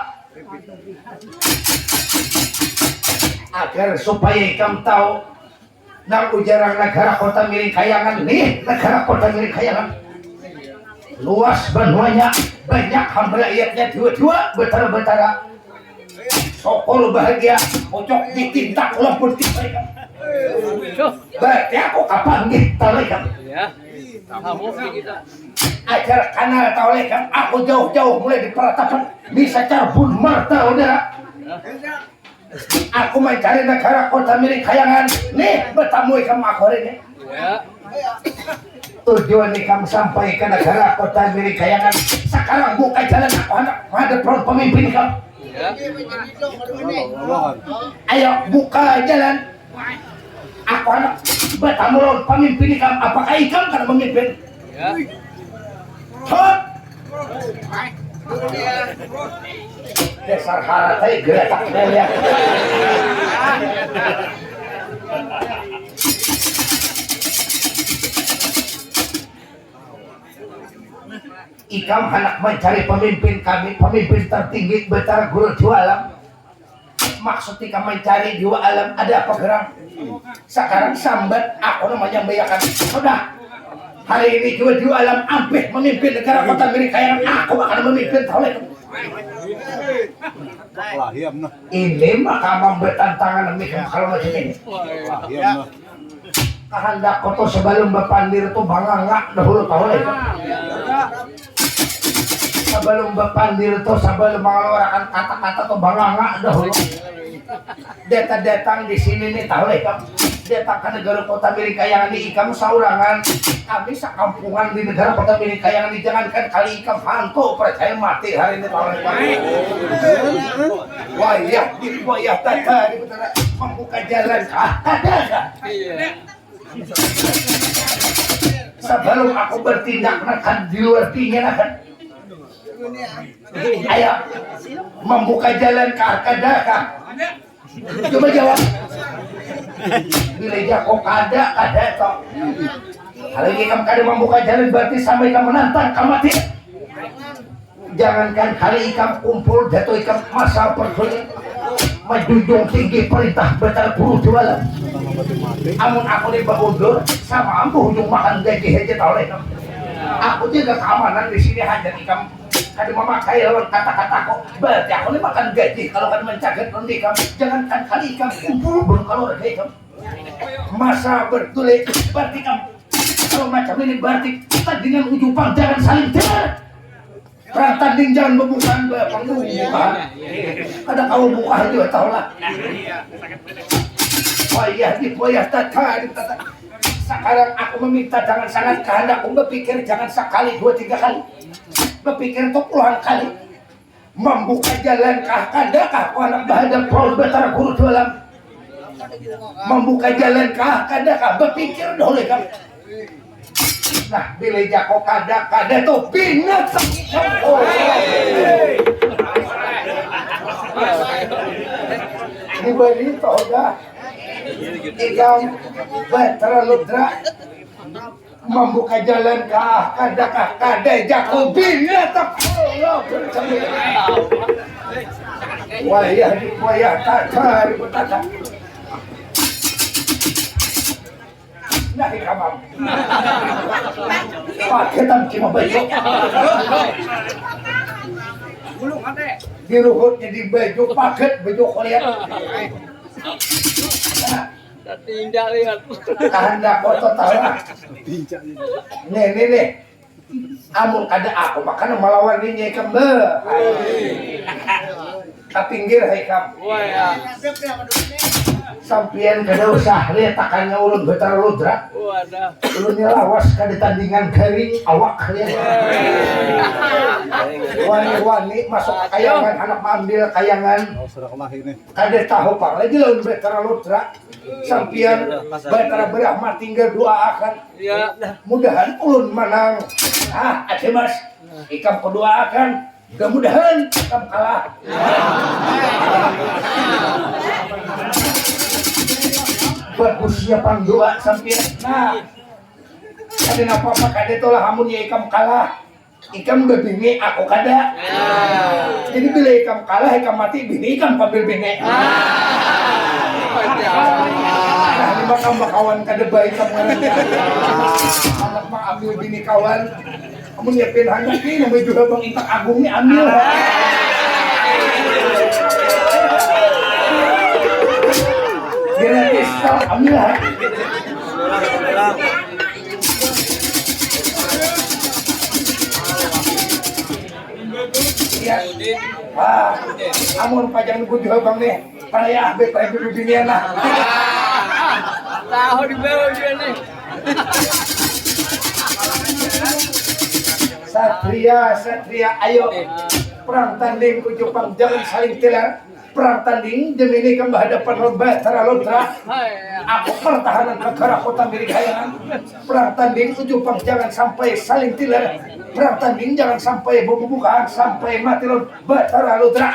agar supaya kamu tahu nang ujarang negara kota milik Kayangan nih negara kota milik Kayangan luas benuanya banyak hamba rakyatnya dua-dua betara-betara sokol bahagia pojok ditintak ulah putih mereka berarti aku kapan gitu mereka Ya. Kamu kita. ajar kanal tahu kan aku jauh-jauh mulai di Paratapan bisa carbun marta udah aku mencari negara kota milik Kayangan nih bertamu kamu aku hari ini Ya. tujuan kamu sampai ke negara kota milik Kayangan sekarang buka jalan aku anak ada pemimpin kamu Ya. ayo buka jalan aku anak bertamu lawan pemimpin kamu apakah ikam kan pemimpin Ya. Hot dasar haratai geratak ya ikam hendak mencari pemimpin kami pemimpin tertinggi Betara Guru Dua Alam maksud ikam mencari Dua Alam ada apa gerang sekarang sambat aku namanya membayakan sudah hari ini Dua Alam ampih memimpin negara kota milik Kayangan aku akan memimpin tahu ini maka membertantangan demi kalau macam ini kehendak koto sebelum bapandir itu bangangak dahulu tahu sebelum bapandir itu sebelum mengeluarkan kata-kata itu bangangak dahulu datang di sini nih tahu Detak ke negara kota milik kayangan di ikam saurangan. Kami sakampungan di negara kota milik kayangan di jangankan kali ikam hantu percaya mati hari ini tahun ini. Wayah tata di betul membuka jalan ada. Sebelum aku bertindak akan di luar dingin akan. Ayo membuka jalan ke Arkadaka. Coba jawab. Bila kok kada toh. Kalau ini kamu kada membuka jalan berarti sampai kamu menantang kamu mati. Jangankan kali kamu kumpul jatuh kamu masa perjuangan menjunjung tinggi perintah betal buru jualan. Amun aku di undur sama ampuh ujung makan gaji aja tahu kamu. Aku jaga keamanan di sini hanya kamu. Kada memakai lawan kata-kataku berarti aku ini makan gaji kalau kada mencagat nanti kamu jangankan kali kamu kumpul belum kalau ada kamu masa bertulis berarti kamu kalau macam ini berarti tandingan ujung pang jangan saling cepat perang tanding jangan membukaan pembukaan ada kau buka juga tahu lah wayah tata sekarang aku meminta jangan sangat kehendakku berpikir jangan sekali 2-3 kali berpikir untuk puluhan kali membuka jalan kah kadakah anak bahada Paul betara guru dalam membuka jalan kah kadakah berpikir dulu kan nah bila jako kada tuh binatang diberi toga ikam betara ludra membuka jalan kah kadakah kada jako binatang wayah tata nah ikamam paketan cuma baju diruhut jadi baju paket baju kuliah Tindak lihat. kehendak foto tahu nih amun kada aku makanya melawan ini kembe ke pinggir hai kam sampian kada usah lihat takannya ulun betara ludra ulunnya lawas kada tandingan garing awak kalian wani masuk kayangan anak ambil kayangan kada tahu pak lagi lawan betara ludra sampian betara berahmat tinggal dua akan mudahan ulun menang ada mas ikam kedua akan mudah-mudahan ikam kalah bagusnya pang dua sampian nah kada apa-apa kada itulah hamun ya ikam kalah ikam berbini aku kada jadi bila ikam kalah ikam mati bini ikam pambil bini nah lima kawan kada baik kamu anak mah ambil bini kawan kamu nyiapin hanya ini namanya juga bang Intak Agung ini ambil gratis kau ambil ya amun pajang nunggu juga bang nih peraya abis peraya dulu binian lah Tahu di bawah dia nih. Satria ayo perang tanding ku Jepang jangan saling tilar perang tanding demi ini kembali hadapan betara ludra aku pertahanan negara kota milik kayangan perang tanding ku Jepang jangan sampai saling tilar perang tanding jangan sampai bubukan sampai mati betara ludra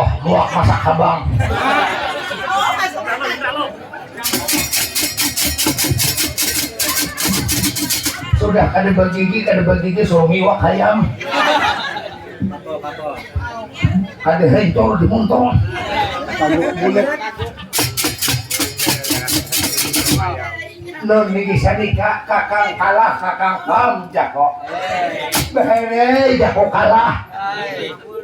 Contoh muak masak habang. Sudah kada bagi suruh miwak ayam. Kada hencor di muntong. Bulat. Non niki sanika kakang kalah kakang pam jako. Behere jako kalah.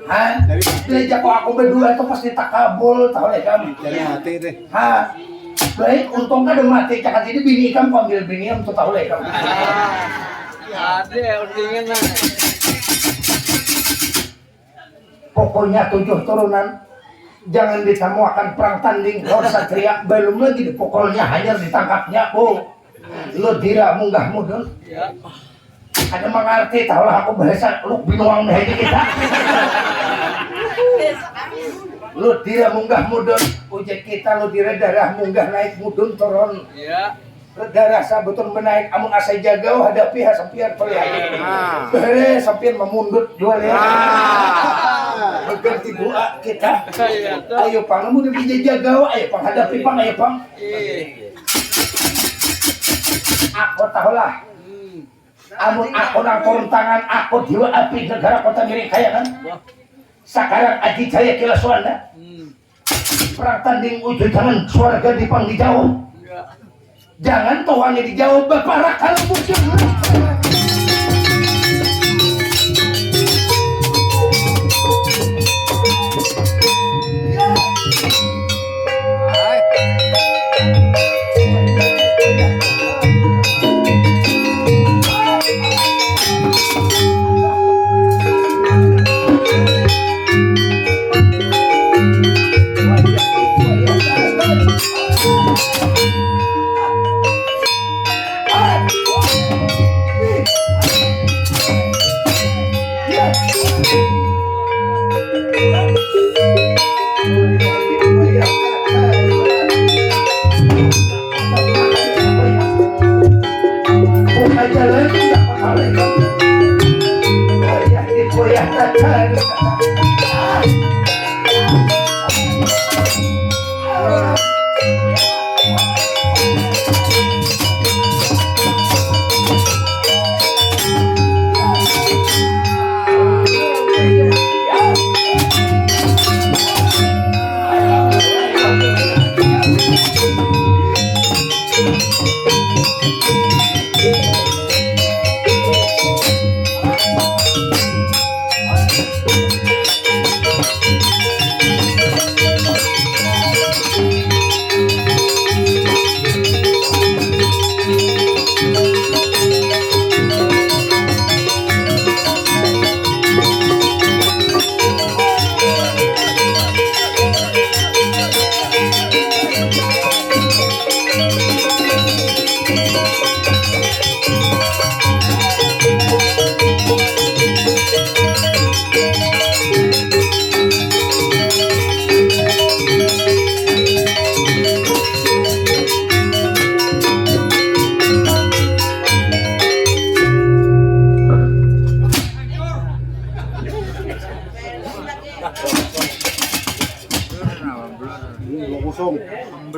Hah? Dari jako aku berdua itu pasti takabul tahu ya kamu. Jadi mati deh. Hah? Baik untung kada mati cakat ini bini kamu panggil bini kamu tahu ya kamu. Ada undingan lah. Pokoknya 7 turunan jangan ditamuakan perang tanding kalau satria belum lagi dipukulnya hanya ditangkapnya. Oh lo dira munggah mudun Ya. ada mengerti tahu lah aku bahasa lu binuang nih kita lu dira munggah mudun ujek kita lu dira darah munggah naik mudun turun Ya. darah sabetul menaik amun asai jagau hadapi hasampian perlihat beres sampian memundut jual ya berganti doa kita Ya. ayo pang kamu udah bisa jagau ayo pang hadapi pang ayo pang aku tahulah amun aku nang turun tangan aku jiwa api negara kota miring kaya kan sekarang Aji Jaya kila suanda perang tanding ujung tangan suarga dipang dijauh jangan tuangnya dijauh bapak kalau musuh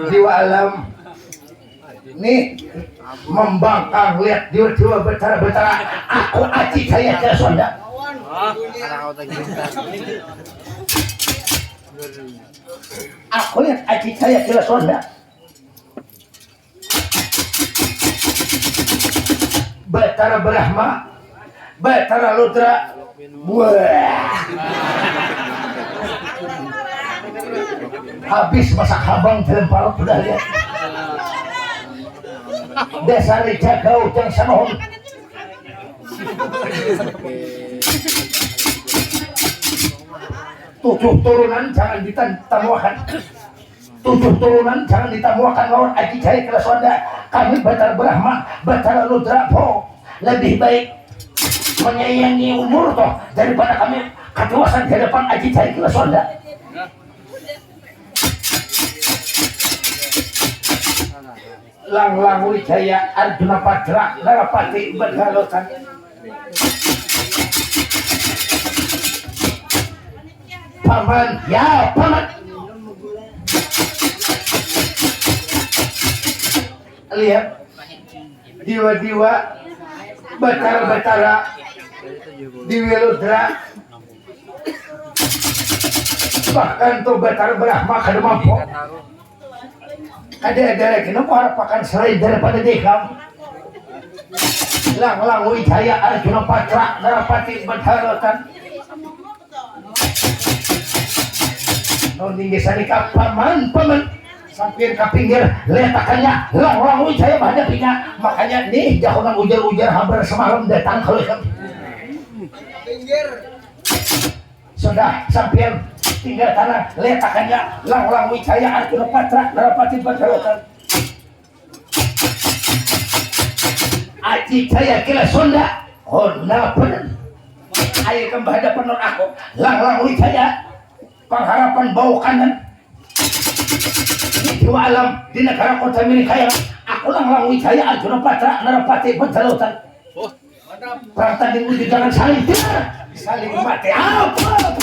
jiwa alam nih membangkang lihat jiwa betara aku Aji Jaya kila suanda aku lihat Aji Jaya kila suanda Batara Brahma Batara Ludra habis masak habang dalam parut udah lihat dasar jagau jang sanohon tujuh turunan jangan ditamuakan lawan Aji Jaya kila suanda kami Batara Brahma Batara Ludra lebih baik menyayangi umur toh daripada kami ketuasan di hadapan Aji Jaya kila suanda Lang Wijaya Arjuna Padra Narapati Badhalotan paman ya paman. Lihat jiwa-jiwa batara-batara di Wiludra, bahkan tuh batara Brahma kada mampu. Ada lagi nopo harapakan selain daripada dekam. Lang Wijaya Arjuna Patra Narapati Badharatan. Nonding gesani ka paman sampir ka pinggir letakannya lang Wijaya menghadapinya. Makanya nih jahonan ujar-ujar hampir semalam datang kalau pinggir sudah sampir tinggal tanah letakannya lang Wijaya Arjuna Patra Narapati Badharatan. Aji saya kira Sonda Honda bener ayo kembali hadapan non aku lang Wijaya pengharapan bau kanan di dua alam di negara kota Milikaya. Aku lang Wijaya Arjuna Patra Narapati Badharatan. Perang tanding uji jangan saling mati apa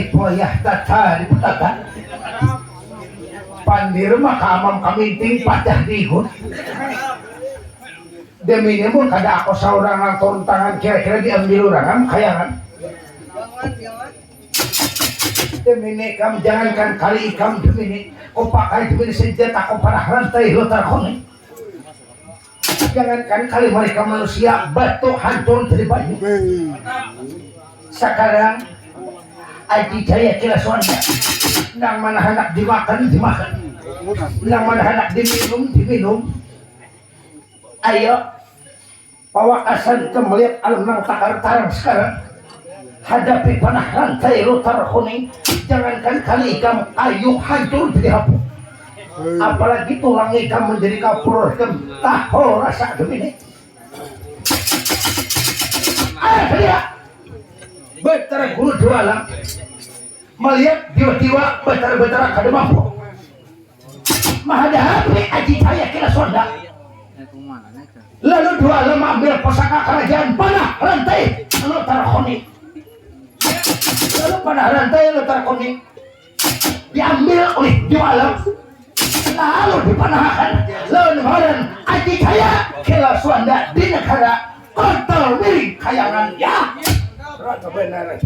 ipoyah tata diputata pandir mah kamam kaminting pacah digut demi mun kada aku saurang turun tangan kira-kira diambil orang kayangan demi kam jangankan kali ikam demi kau pakai demi senjata kau pada rantai lutar kone jangankan kali mereka manusia batu hancur dari baju sekarang Aji Jaya Kilaswanda nang mana hendak dimakan nang mana hendak diminum ayo pawakasan ke melihat alam nang takar tarang sekarang hadapi panah rantai lutar kuning jangankan kali ikam ayu hancur jadi hapus apalagi tulang ikam menjadi kapur tahu rasa begini dia betara guru jualan melihat tiba-tiba betara-betara kada mampu menghadapi Aji Jaya Kilaswanda lalu dua lemah ambil pusaka kerajaan panah rantai lutar kuning lalu panah rantai lutar kuning diambil oleh jualan lalu dipanahkan lawan Aji Jaya Kilaswanda di negara kontol miring kayangan ya rata benar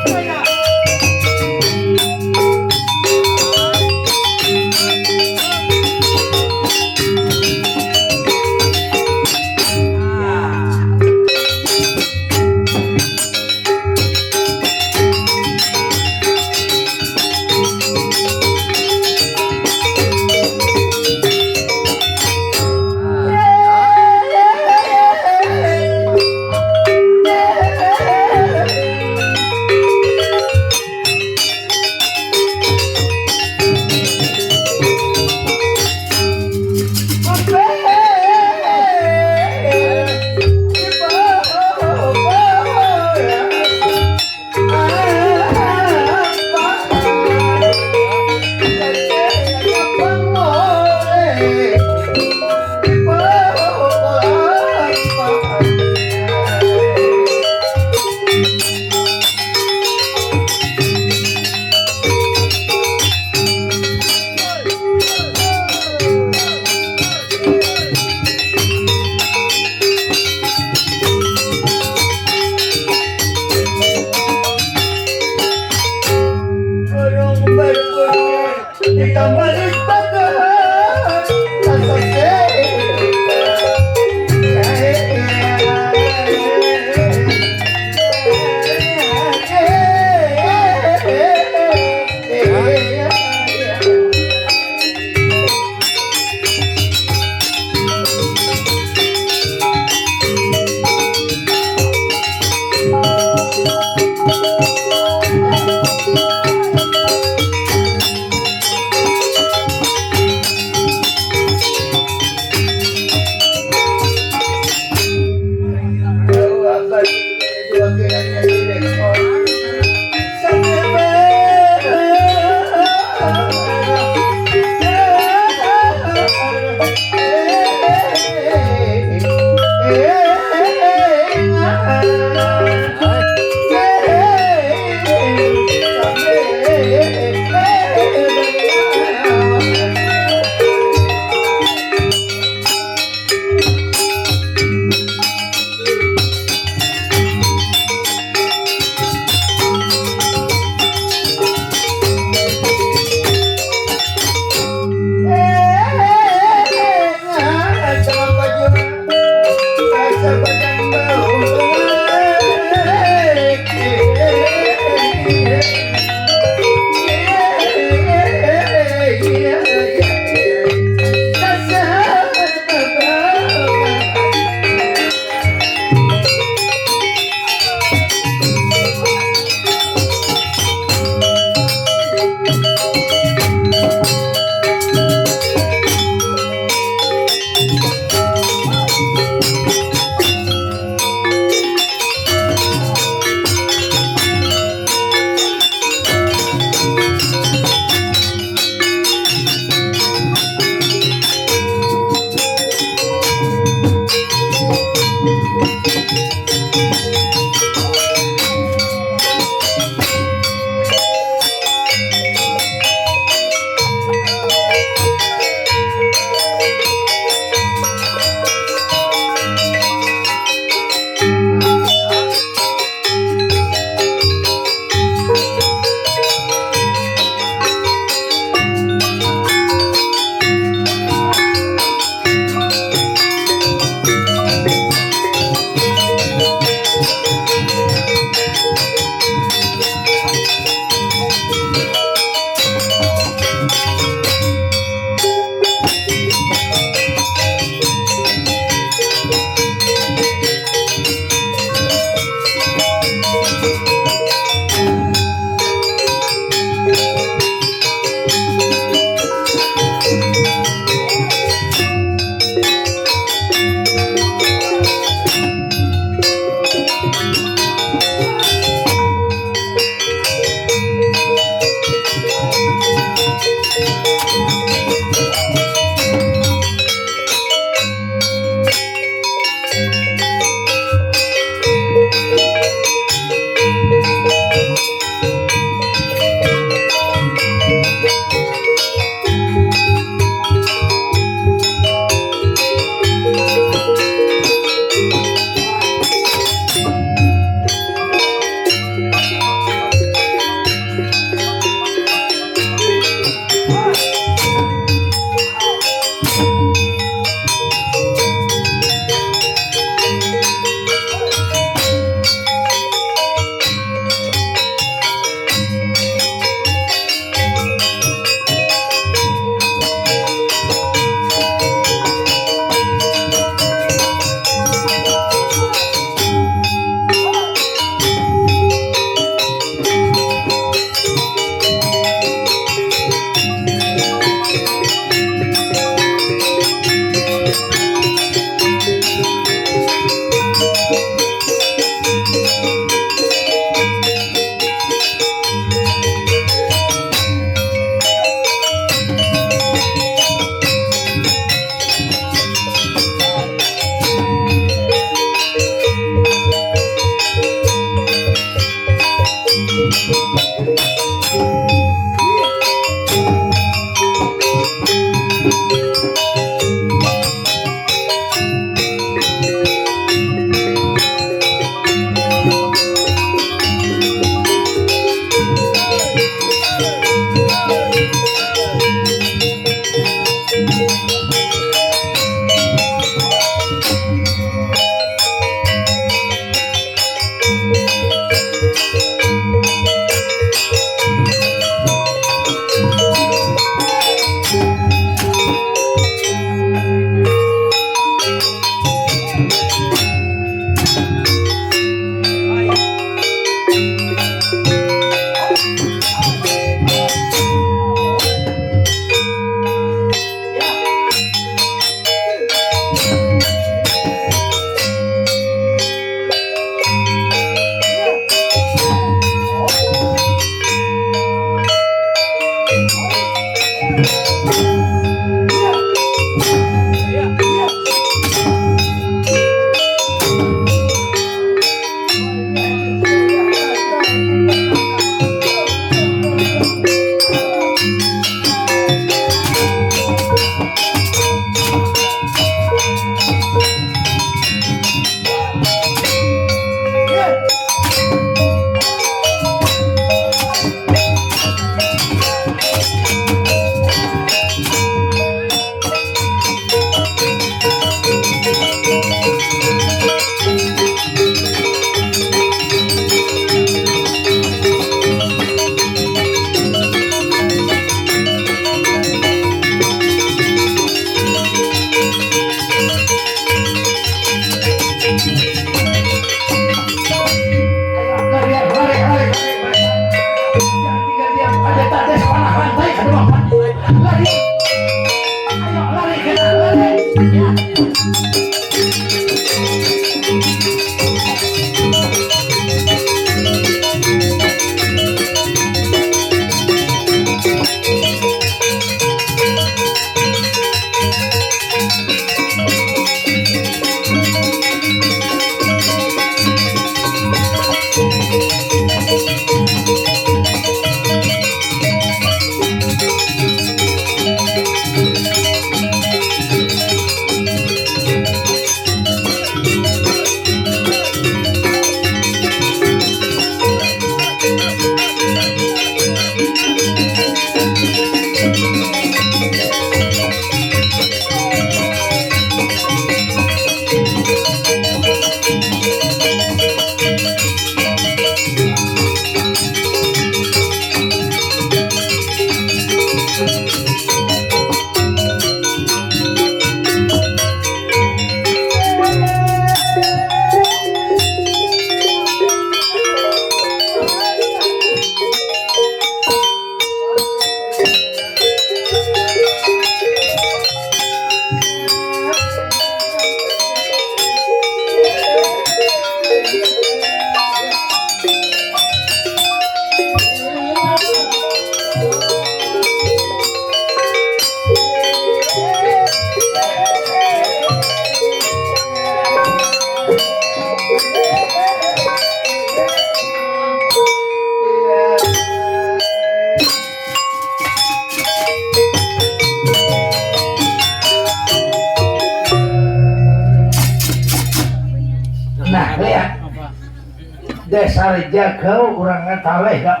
dasar jagau urang ngataweh gak.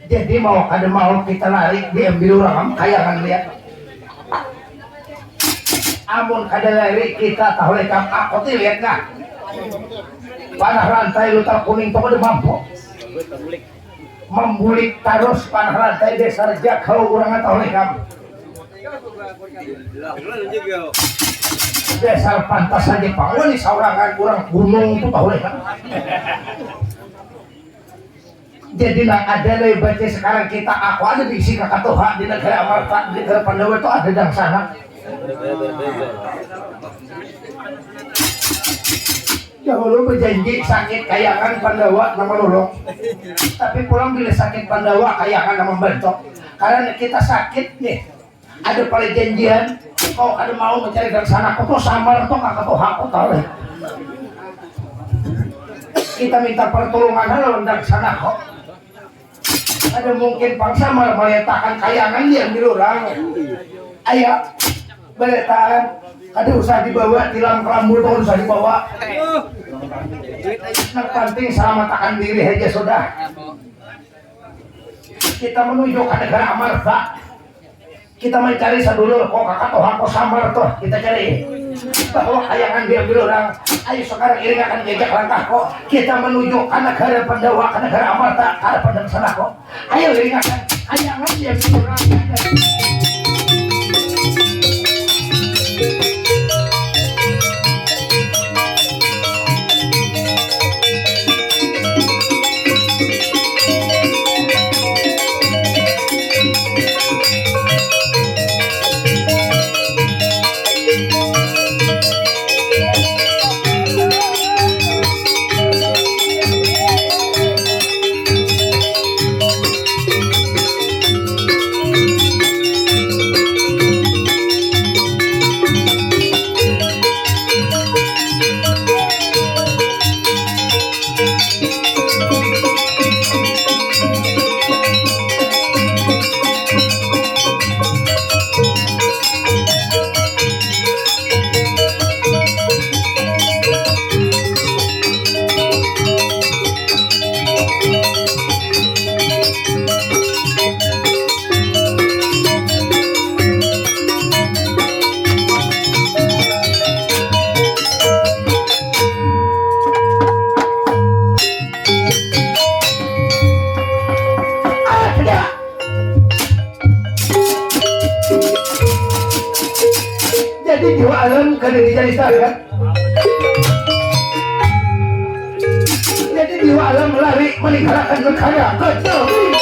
Jadi mau ada mau kita lari diambil orang kayangan lihat. Amun kada lari kita tahu lekam aku tuh lihat nah. Panah rantai lutar kuning tuh udah mampu. Membulik terus panah rantai dasar jagau urang tahu lekam. Dasar pantas aja pangun nih saurangan kurang gunung tuh tahu lekam. Jadi nang ada dari baca sekarang kita aku ada di isi kakak Tuhan di negara Amarta di negara Pandawa itu ada dang sana. Dahulu berjanji sakit kayangan Pandawa nama nolong, tapi pulang bila sakit Pandawa kayangan nama bentok. Karena kita sakit nih, ada pada janjian, kau ada mau mencari dang sana, kau tuh samar tuh kakak Tuhan aku tahu. Kita minta pertolongan lalu dang sana kok. Ada mungkin pangsa meletakkan kayangan yang di orang. Ayo, meletakkan. Ada usah dibawa, tilam kelambu itu usah dibawa. Yang penting selamatkan diri aja sudah. Kita menuju ke negara Amarta. Kita mencari sedulur kok kakak toh aku samar tuh kita cari. Bahwa kayangan diambil orang. Ayo sekarang ini akan jejak langkah kok. Kita menuju ke negara Pandawa, ke negara Amarta, ke Padang sana kok. Ayo ingatkan kayangan diambil orang. kada dijarita kan. Jadi di alam lari meninggalkan negara. Betul.